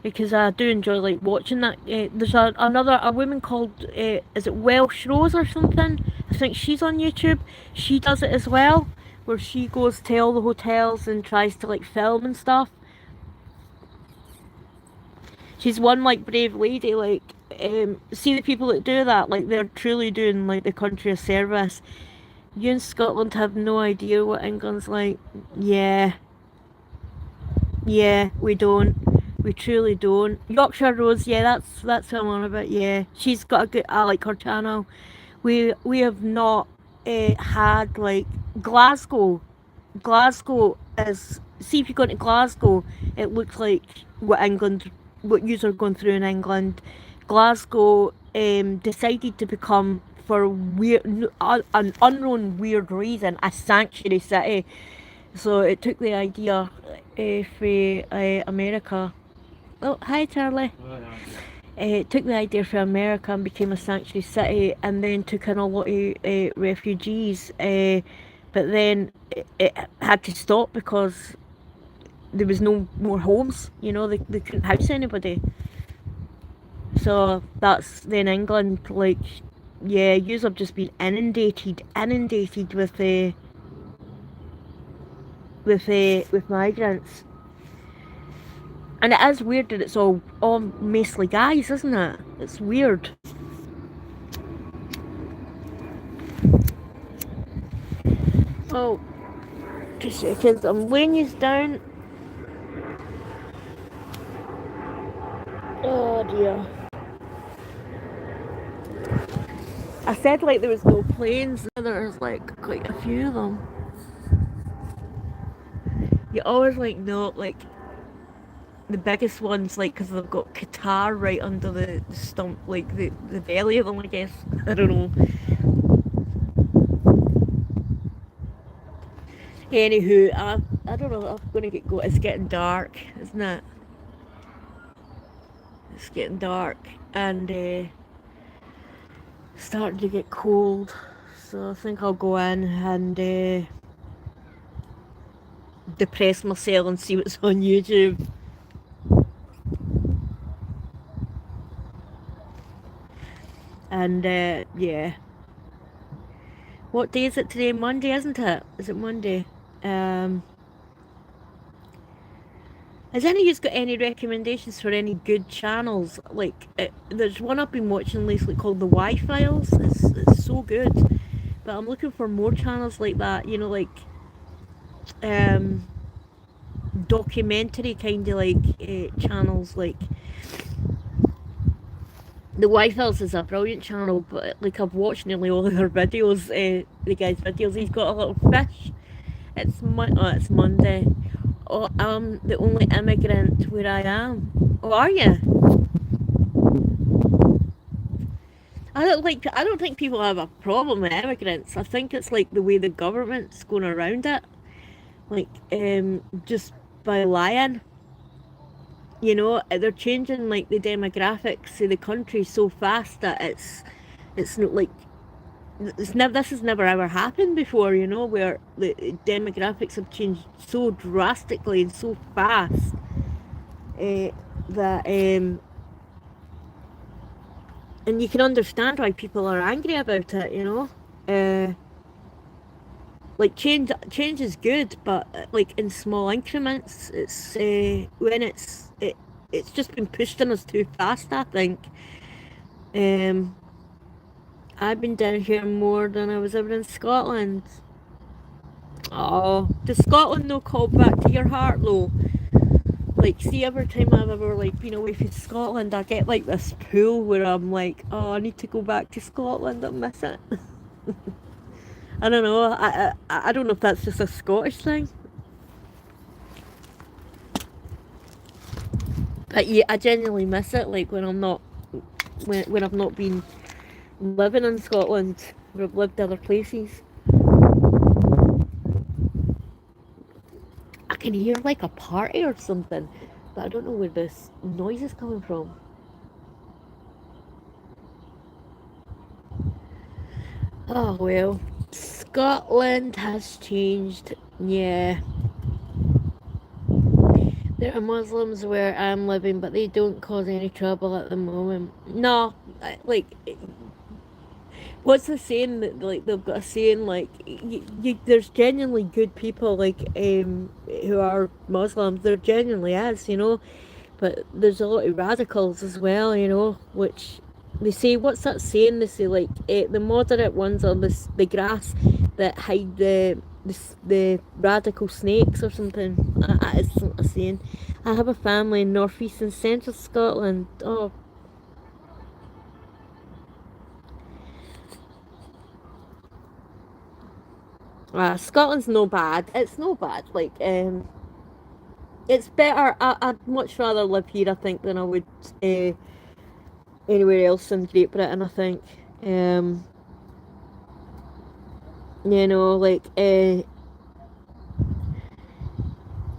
because I do enjoy like watching that. There's a woman called is it Welsh Rose or something? I think she's on YouTube. She does it as well, where she goes to all the hotels and tries to like film and stuff. She's one like brave lady. Like, see the people that do that, like they're truly doing like the country a service. You in Scotland have no idea what England's like. Yeah, we don't. We truly don't. Yorkshire Rose, yeah, that's what I'm on about. Yeah, she's got a good. I like her channel. We have not had like Glasgow. Glasgow is, see if you go to Glasgow, it looks like what yous are going through in England. Glasgow decided to become, for an unknown weird reason, a sanctuary city. So it took the idea for America. Oh, hi Charlie. took the idea from America and became a sanctuary city, and then took in a lot of refugees. But then it had to stop because there was no more homes. You know, they couldn't house anybody. So that's then England, like, yeah, yous have just been inundated with migrants. And it is weird that it's all mostly guys, isn't it? It's weird. Oh, 2 seconds. I'm laying you down. Oh dear. I said like there was no planes, and there's like quite a few of them. You always like know like the biggest ones, like, because they've got Qatar right under the stump, like the belly of them, I guess. I don't know. Anywho, I don't know. I'm gonna get go. It's getting dark, isn't it? It's getting dark and starting to get cold. So I think I'll go in and depress myself and see what's on YouTube. And yeah. What day is it today? Monday, isn't it? Is it Monday? Has any of you got any recommendations for any good channels? Like, there's one I've been watching lately called The Y Files. It's so good. But I'm looking for more channels like that, you know, like documentary kind of like channels. Like The Y Files is a brilliant channel, but like I've watched nearly all of their videos, the guy's videos. He's got a little fish. It's Monday. Oh, I'm the only immigrant where I am. Oh, are you? I don't think people have a problem with immigrants. I think it's like the way the government's going around it. Like, just by lying. You know, they're changing like the demographics of the country so fast that it's not like this has never ever happened before, you know, where the demographics have changed so drastically and so fast that and you can understand why people are angry about it, you know. Like change is good, but like in small increments. It's when it's just been pushed on us too fast, I think. I've been down here more than I was ever in Scotland. Oh, does Scotland no call back to your heart though? Like, see, every time I've ever like been away from Scotland, I get like this pull where I'm like, oh, I need to go back to Scotland. I miss it. I don't know. I don't know if that's just a Scottish thing. But yeah, I genuinely miss it. Like when I'm not, when I've not been living in Scotland, where I've lived other places. I can hear like a party or something, but I don't know where this noise is coming from. Oh well, Scotland has changed. Yeah. There are Muslims where I'm living, but they don't cause any trouble at the moment. No, like, what's the saying that like they've got a saying like there's genuinely good people like who are Muslims. There genuinely is, you know, but there's a lot of radicals as well, you know, which they say, what's that saying? They say like the moderate ones are the grass that hide the radical snakes or something. It's a saying. I have a family in northeast and central Scotland. Oh. Scotland's no bad. It's no bad. Like, it's better. I'd much rather live here, I think, than I would anywhere else in Great Britain, I think. You know, like,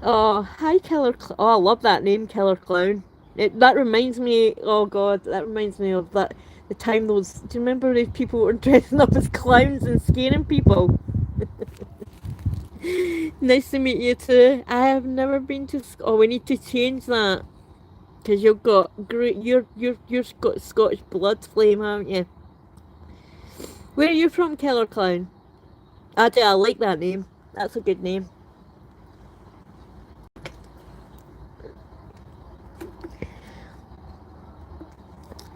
oh, hi, Killer Oh, I love that name, Killer Clown. That reminds me, oh God, that reminds me of that the time those. Do you remember those people were dressing up as clowns and scaring people? Nice to meet you too. I have never been to. Oh, we need to change that because you've got great. You've got Scottish blood flame, haven't you? Where are you from, Killer Clown? I like that name. That's a good name.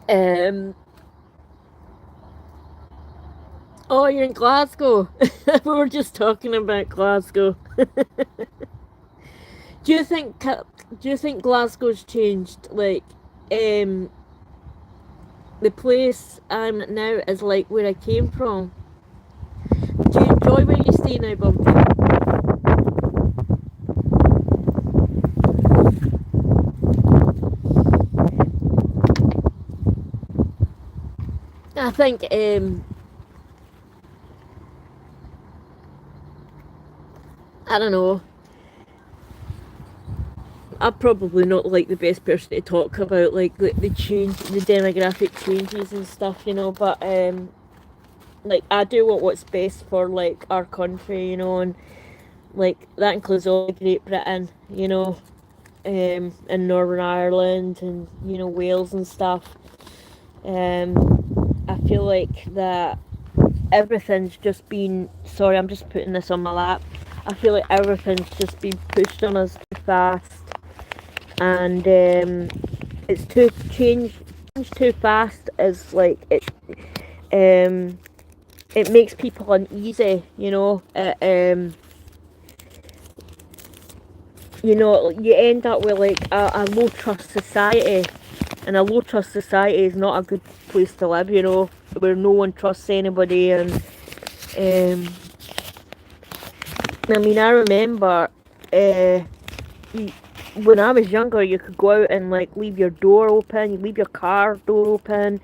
Um. Oh, you're in Glasgow. We were just talking about Glasgow. Do you think Glasgow's changed? Like, the place I'm at now is like where I came from. Do you enjoy where you stay now, Bumpy? I think I don't know. I'm probably not like the best person to talk about like the change, the demographic changes and stuff, you know. But like I do what's best for like our country, you know, and like that includes all Great Britain, you know, and Northern Ireland and you know Wales and stuff. I feel like that everything's just been. Sorry, I'm just putting this on my lap. I feel like everything's just been pushed on us too fast, and it's too changed too fast. Is like it makes people uneasy, you know. You know, you end up with like a low trust society, and a low trust society is not a good place to live, you know, where no one trusts anybody. And I mean, I remember when I was younger, you could go out and like leave your door open, you leave your car door open.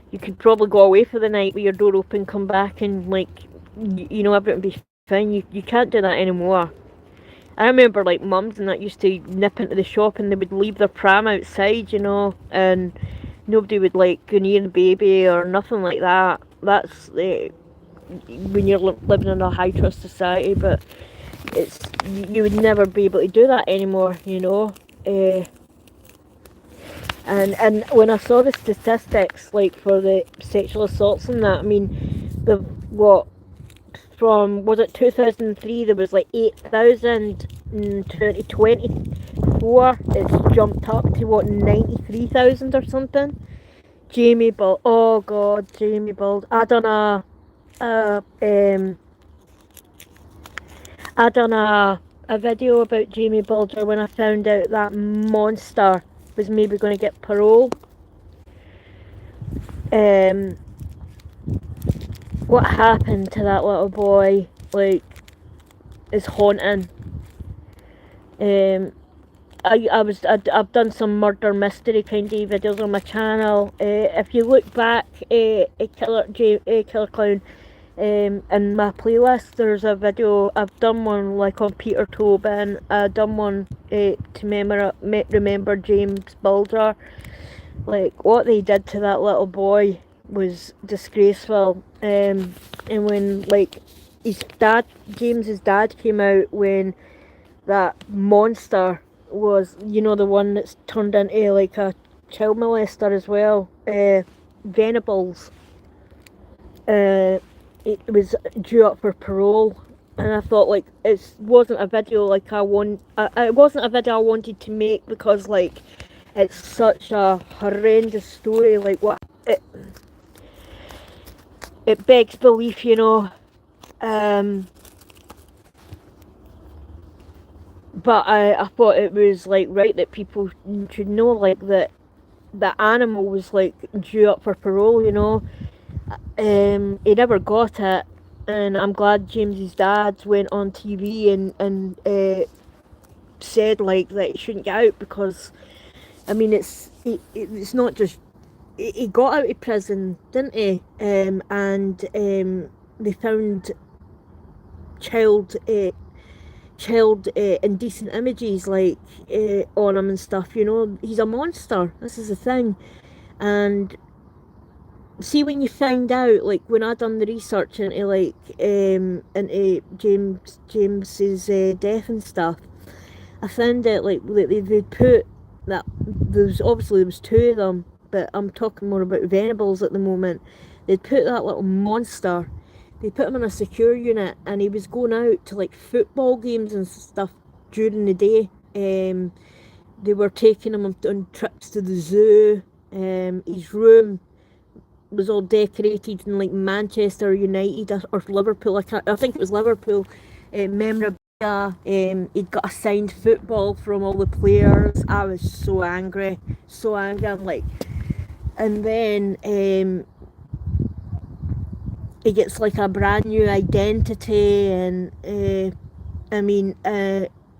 You could probably go away for the night with your door open, come back, and like you know everything be fine. You can't do that anymore. I remember like mums and that used to nip into the shop and they would leave their pram outside, you know, and nobody would like go near the baby or nothing like that. That's when you're living in a high trust society, but it's you would never be able to do that anymore, you know. And when I saw the statistics like for the sexual assaults and that, I mean, the what from was it 2003 there was like 8,000 in 2024. It's jumped up to what 93,000 or something. Jamie Bald, oh God, Jamie Bald. I done a video about Jamie Balder when I found out that monster was maybe going to get parole. What happened to that little boy, like, is haunting. I've done some murder mystery kind of videos on my channel. If you look back, Killer Clown, in my playlist, there's a video. I've done one like on Peter Tobin. I've done one to remember James Balder. Like what they did to that little boy was disgraceful. And when like James's dad came out when that monster was, you know, the one that's turned into like a child molester as well. Venables. It was due up for parole, and I thought like it wasn't a video like it wasn't a video I wanted to make because like it's such a horrendous story. Like what it begs belief, you know. But I thought it was like right that people should know like that the animal was like due up for parole, you know. He never got it, and I'm glad James's dad went on TV and said like that he shouldn't get out because, I mean, it's not just he got out of prison, didn't he? And they found child child indecent images like on him and stuff. You know, he's a monster. This is the thing. And see, when you find out, like when I done the research into into James's death and stuff, I found out like they put that there was two of them, but I'm talking more about Venables at the moment. They'd put that little monster, they put him in a secure unit, and he was going out to like football games and stuff during the day. They were taking him on trips to the zoo. His room was all decorated in like Manchester United or Liverpool. I think it was Liverpool memorabilia. He'd got a signed football from all the players. I was so angry, so angry. I'm like, and then he gets like a brand new identity, and I mean,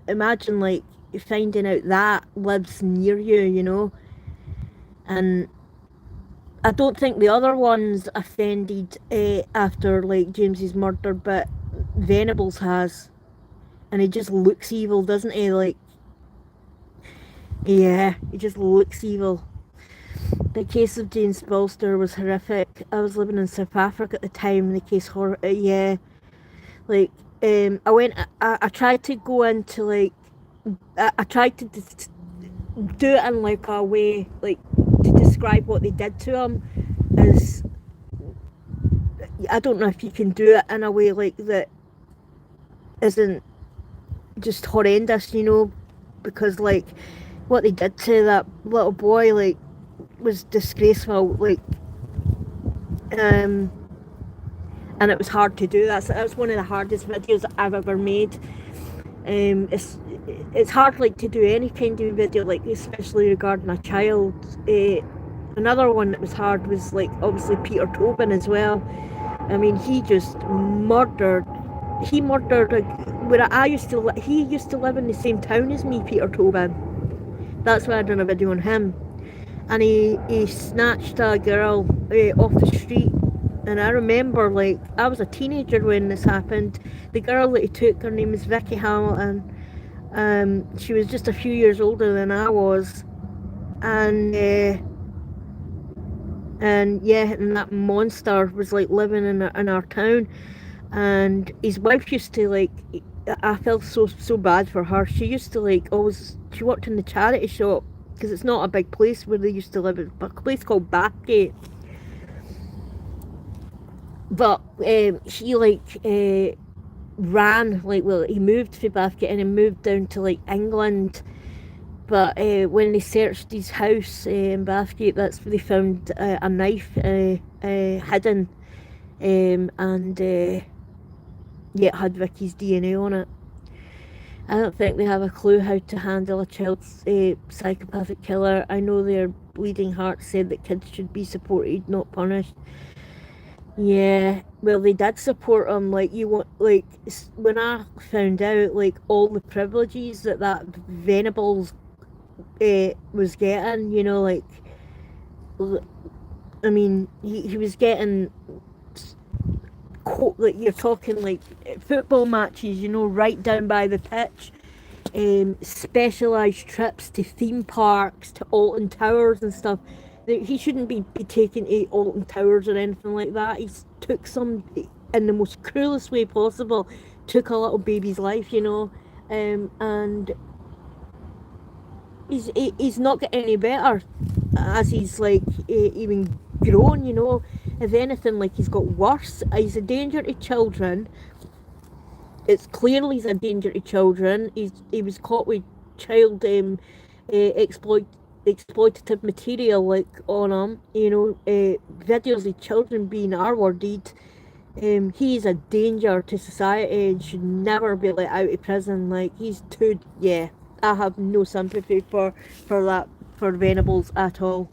imagine like finding out that lives near you, you know, and I don't think the other ones offended after like James's murder, but Venables has, and he just looks evil, doesn't he? Like, yeah, he just looks evil. The case of Jane Spolster was horrific. I was living in South Africa at the time. The case, yeah, like I tried to go into like, I tried to do it in like a way like to describe what they did to him as, I don't know if you can do it in a way like that isn't just horrendous, you know, because like what they did to that little boy like was disgraceful, like and it was hard to do. That was one of the hardest videos I've ever made. It's hard like to do any kind of video, like especially regarding a child. Another one that was hard was like obviously Peter Tobin as well. I mean, he just murdered. He murdered where I used to. He used to live in the same town as me, Peter Tobin. That's why I done a video on him. And he snatched a girl off the street. And I remember, like, I was a teenager when this happened. The girl that he took, her name is Vicky Hamilton. She was just a few years older than I was. And yeah, and that monster was like living in our town. And his wife used to like, I felt so bad for her. She used to like always, she worked in the charity shop, because it's not a big place where they used to live. It's a place called Bathgate. But she like ran, like, well, he moved to Bathgate and he moved down to like England. But when they searched his house in Bathgate, that's where they found a knife hidden, and yeah, it had Vicky's DNA on it. I don't think they have a clue how to handle a child's psychopathic killer. I know their bleeding hearts said that kids should be supported, not punished. Yeah, well, they did support him. Like, you want, like, when I found out, like, all the privileges that Venables was getting, you know, like, I mean, he was getting, like, you're talking, like, football matches, you know, right down by the pitch, specialised trips to theme parks, to Alton Towers and stuff. He shouldn't be taken to Alton Towers or anything like that. He took some, in the most cruelest way possible, took a little baby's life, you know, and he's not getting any better as he's like even grown, you know. If anything, like, he's got worse. He's a danger to children. It's clearly he's a danger to children. He was caught with child exploitative material like on him, you know, videos of children being R-worded. He is a danger to society and should never be let out of prison. Like, he's too, yeah, I have no sympathy for that, for Venables at all.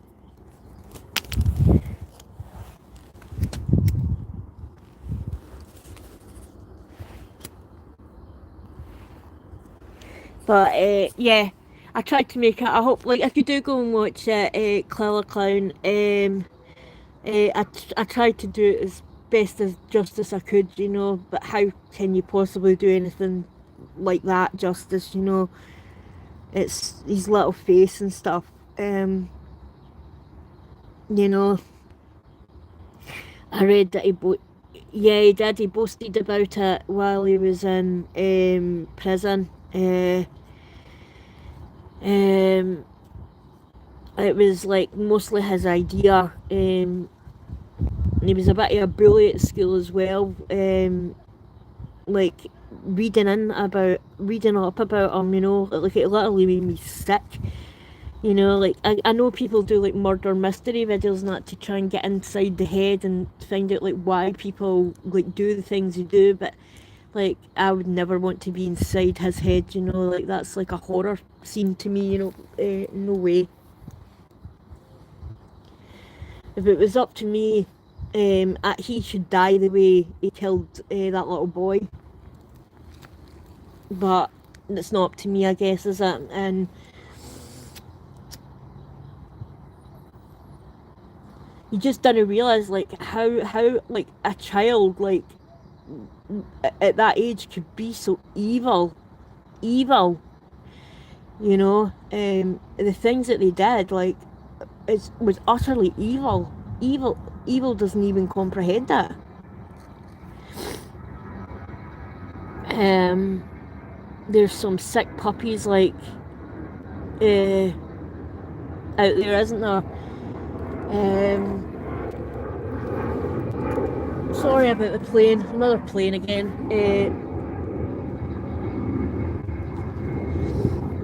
But yeah, I tried to make it. I hope, like, if you do go and watch it, Clever Clown, I tried to do it as best as justice I could, you know. But how can you possibly do anything like that justice, you know. It's his little face and stuff. You know, I read that yeah, he did. He boasted about it while he was in prison. Um, it was like mostly his idea. And he was a bit of a bully at school as well. Like reading up about him, you know, like it literally made me sick. You know, like I know people do like murder mystery videos and that to try and get inside the head and find out like why people like do the things they do, but like I would never want to be inside his head, you know, like that's like a horror scene to me, you know, no way. If it was up to me, he should die the way he killed that little boy. But it's not up to me, I guess, is it? And you just didn't realise like how like a child like at that age could be so evil, you know. The things that they did like was utterly evil doesn't even comprehend that. There's some sick puppies like out there, isn't there? Sorry about the plane. Another plane again.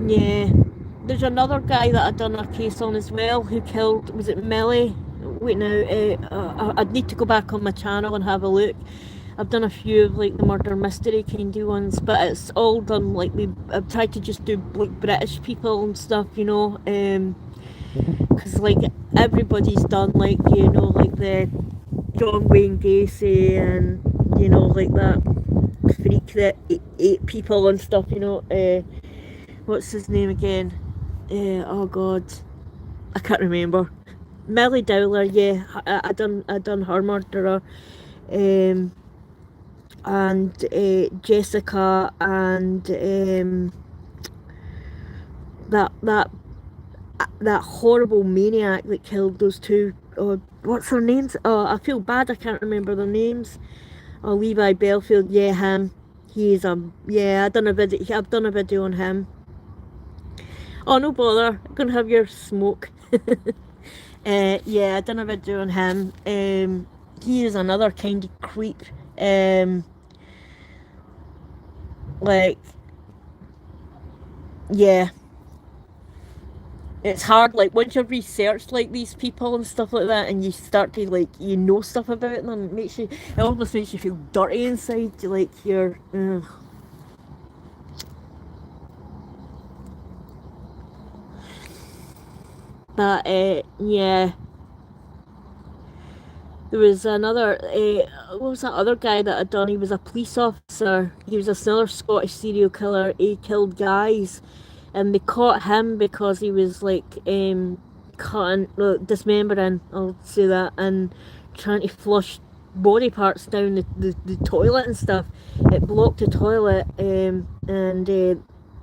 Yeah. There's another guy that I'd done a case on as well who killed, was it Millie? Wait now, I'd need to go back on my channel and have a look. I've done a few of like the murder mystery kind of ones, but it's all done like I've tried to just do like British people and stuff, you know, because like everybody's done like, you know, like the John Wayne Gacy and, you know, like that freak that ate people and stuff, you know. What's his name again? Oh god, I can't remember. Millie Dowler, yeah, I done her murderer, and Jessica, and that horrible maniac that killed those two. Oh, what's their names? Oh, I feel bad. I can't remember their names. Oh, Levi Belfield. Yeah, him. He's yeah. I've done a video on him. Oh, no bother. I'm gonna have your smoke. Yeah, I done a video on him. He is another kind of creep. Like, yeah. It's hard, like, once you've researched, like, these people and stuff like that, and you start to, like, you know stuff about them, it almost makes you feel dirty inside, like, you're, But, yeah. There was another, what was that other guy that I'd done? He was a police officer. He was another Scottish serial killer. He killed guys. And they caught him because he was, like, dismembering, I'll say that, and trying to flush body parts down the toilet and stuff. It blocked the toilet, and,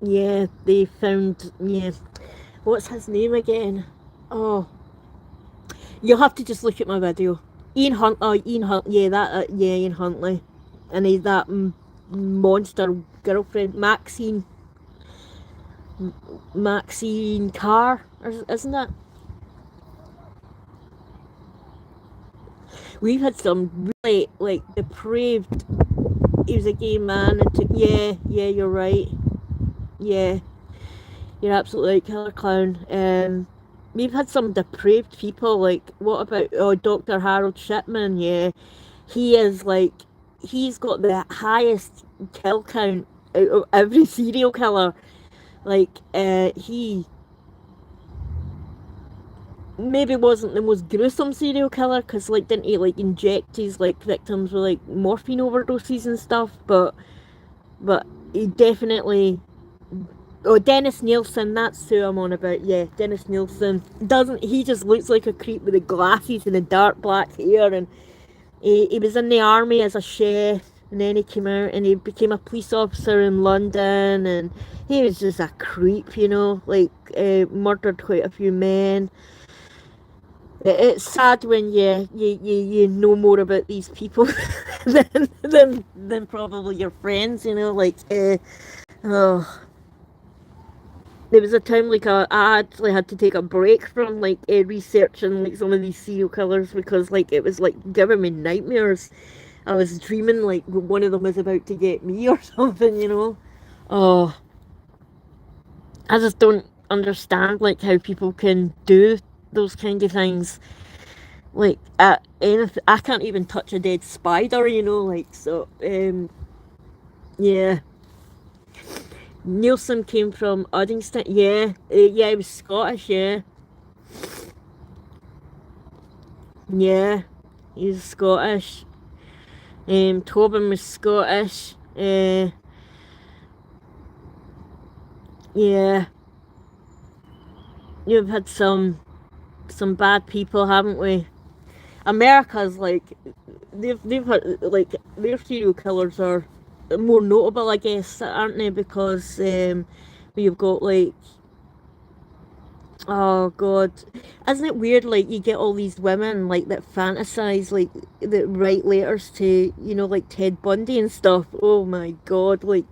yeah, they found, yeah. What's his name again? Oh, you'll have to just look at my video. Ian Huntley, yeah, Ian Huntley, and he's that monster girlfriend, Maxine Carr, isn't it? We've had some really like depraved. He was a gay man, and yeah, you're right. Yeah, you're absolutely right, Killer Clown. We've had some depraved people, like, what about, Dr. Harold Shipman, yeah. He is, like, he's got the highest kill count out of every serial killer. Like, he maybe wasn't the most gruesome serial killer, because, like, didn't he, like, inject his, like, victims with, like, morphine overdoses and stuff, but he definitely... Oh, Dennis Nielsen, that's who I'm on about. Yeah, Dennis Nielsen. He just looks like a creep with the glasses and the dark black hair, and he was in the army as a chef, and then he came out and he became a police officer in London, and he was just a creep, you know, like murdered quite a few men. It's sad when you know more about these people than probably your friends, you know, like oh, there was a time like I actually had to take a break from like researching like some of these serial killers because like it was like giving me nightmares. I was dreaming like one of them was about to get me or something, you know. Oh, I just don't understand like how people can do those kind of things. Like anything, I can't even touch a dead spider, you know. Like so, yeah. Nielsen came from Uddingston. Yeah, yeah, he was Scottish. Yeah, yeah, he's Scottish. Tobin was Scottish. Yeah, you've had some bad people, haven't we? America's like they've had like their serial killers are more notable, I guess, aren't they? Because you've got like oh god, isn't it weird? Like you get all these women like that fantasize like that write letters to you know like Ted Bundy and stuff. Oh my god, like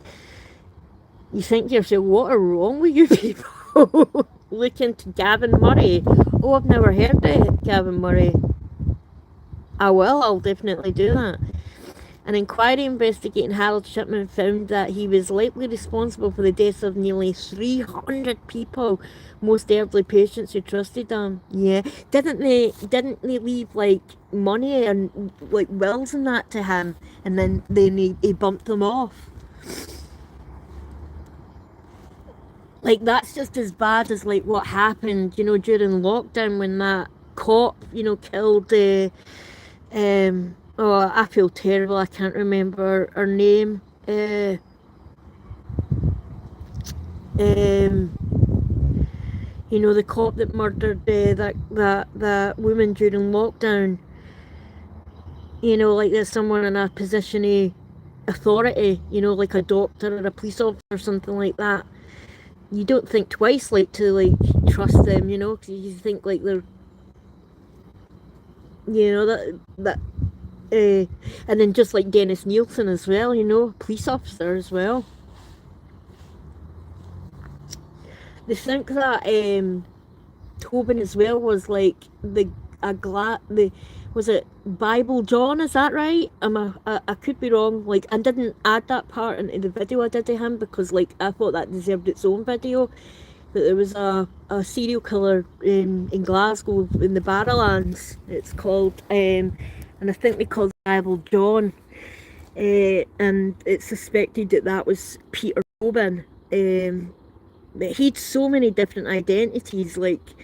you think to yourself, what are wrong with you people? Look into Gavin Murray. Oh, I've never heard of Gavin Murray. I will. I'll definitely do that. An inquiry investigating Harold Shipman found that he was likely responsible for the deaths of nearly 300 people, most elderly patients who trusted him. Yeah, didn't they leave like money and like wills and that to him, and then he bumped them off. Like that's just as bad as like what happened, you know, during lockdown when that cop, you know, killed the oh, I feel terrible. I can't remember her name. You know, the cop that murdered that woman during lockdown. You know, like there's someone in a position of authority. You know, like a doctor or a police officer or something like that. You don't think twice, like to like trust them. You know, 'cause you think like they're, you know, that. And then just like Dennis Nielsen as well, you know, police officer as well. They think that Tobin as well was like the was it Bible John? Is that right? I could be wrong. Like I didn't add that part into the video I did to him because like I thought that deserved its own video. That there was a serial killer in Glasgow in the Barrowlands. It's called and I think they called Bible John. And it's suspected that that was Peter Tobin. But he'd so many different identities. Like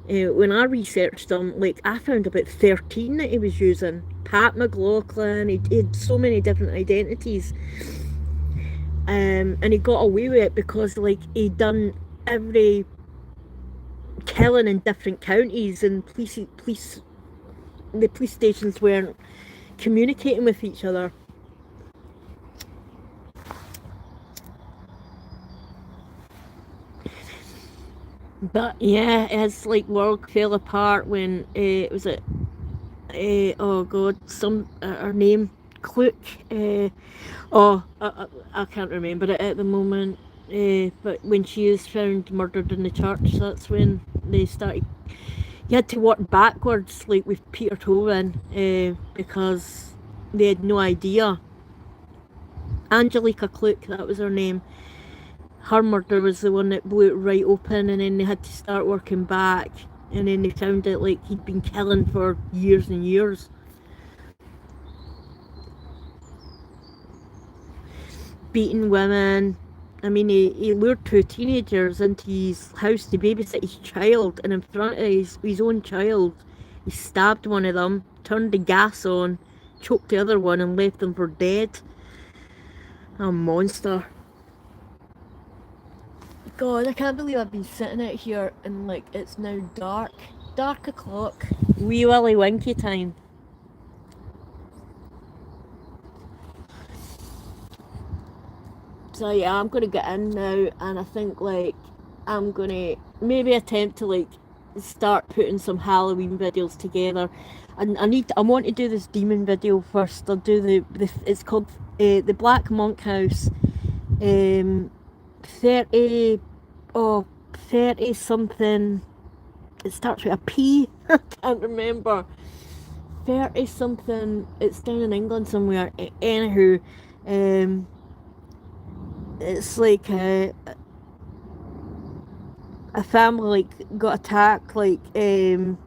when I researched him, like I found about 13 that he was using. Pat McLaughlin. He had so many different identities, and he got away with it because like he'd done every killing in different counties, and the police stations weren't communicating with each other. But yeah, his like world fell apart when it was it. Oh god, her name Cluke. I can't remember it at the moment. But when she was found murdered in the church, that's when they started. You had to work backwards, like with Peter Tobin, because they had no idea. Angelica Cluke, that was her name. Her murder was the one that blew it right open, and then they had to start working back, and then they found out like he'd been killing for years and years. Beating women. I mean, he lured two teenagers into his house to babysit his child, and in front of his own child, he stabbed one of them, turned the gas on, choked the other one, and left them for dead. A monster. God, I can't believe I've been sitting out here and like it's now dark. Dark o'clock. Wee Willie Winky time. So yeah, I'm gonna get in now, and I think like I'm gonna maybe attempt to like start putting some Halloween videos together. And I want to do this demon video first. I'll do the it's called the Black Monk House. 30 oh 30 something, it starts with a P. I can't remember. 30 something, it's down in England somewhere. Anywho, it's like a family like got attacked, like the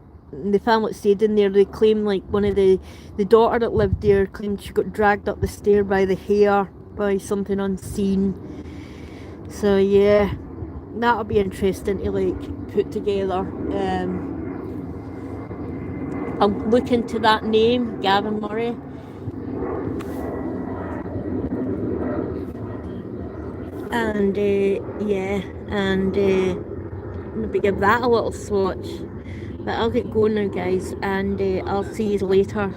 family that stayed in there, they claim like one of the daughter that lived there claimed she got dragged up the stair by the hair by something unseen. So yeah, that'll be interesting to like put together. I'll look into that name, Gavin Murray. And yeah, and maybe give that a little swatch. But I'll get going now, guys, and I'll see you later.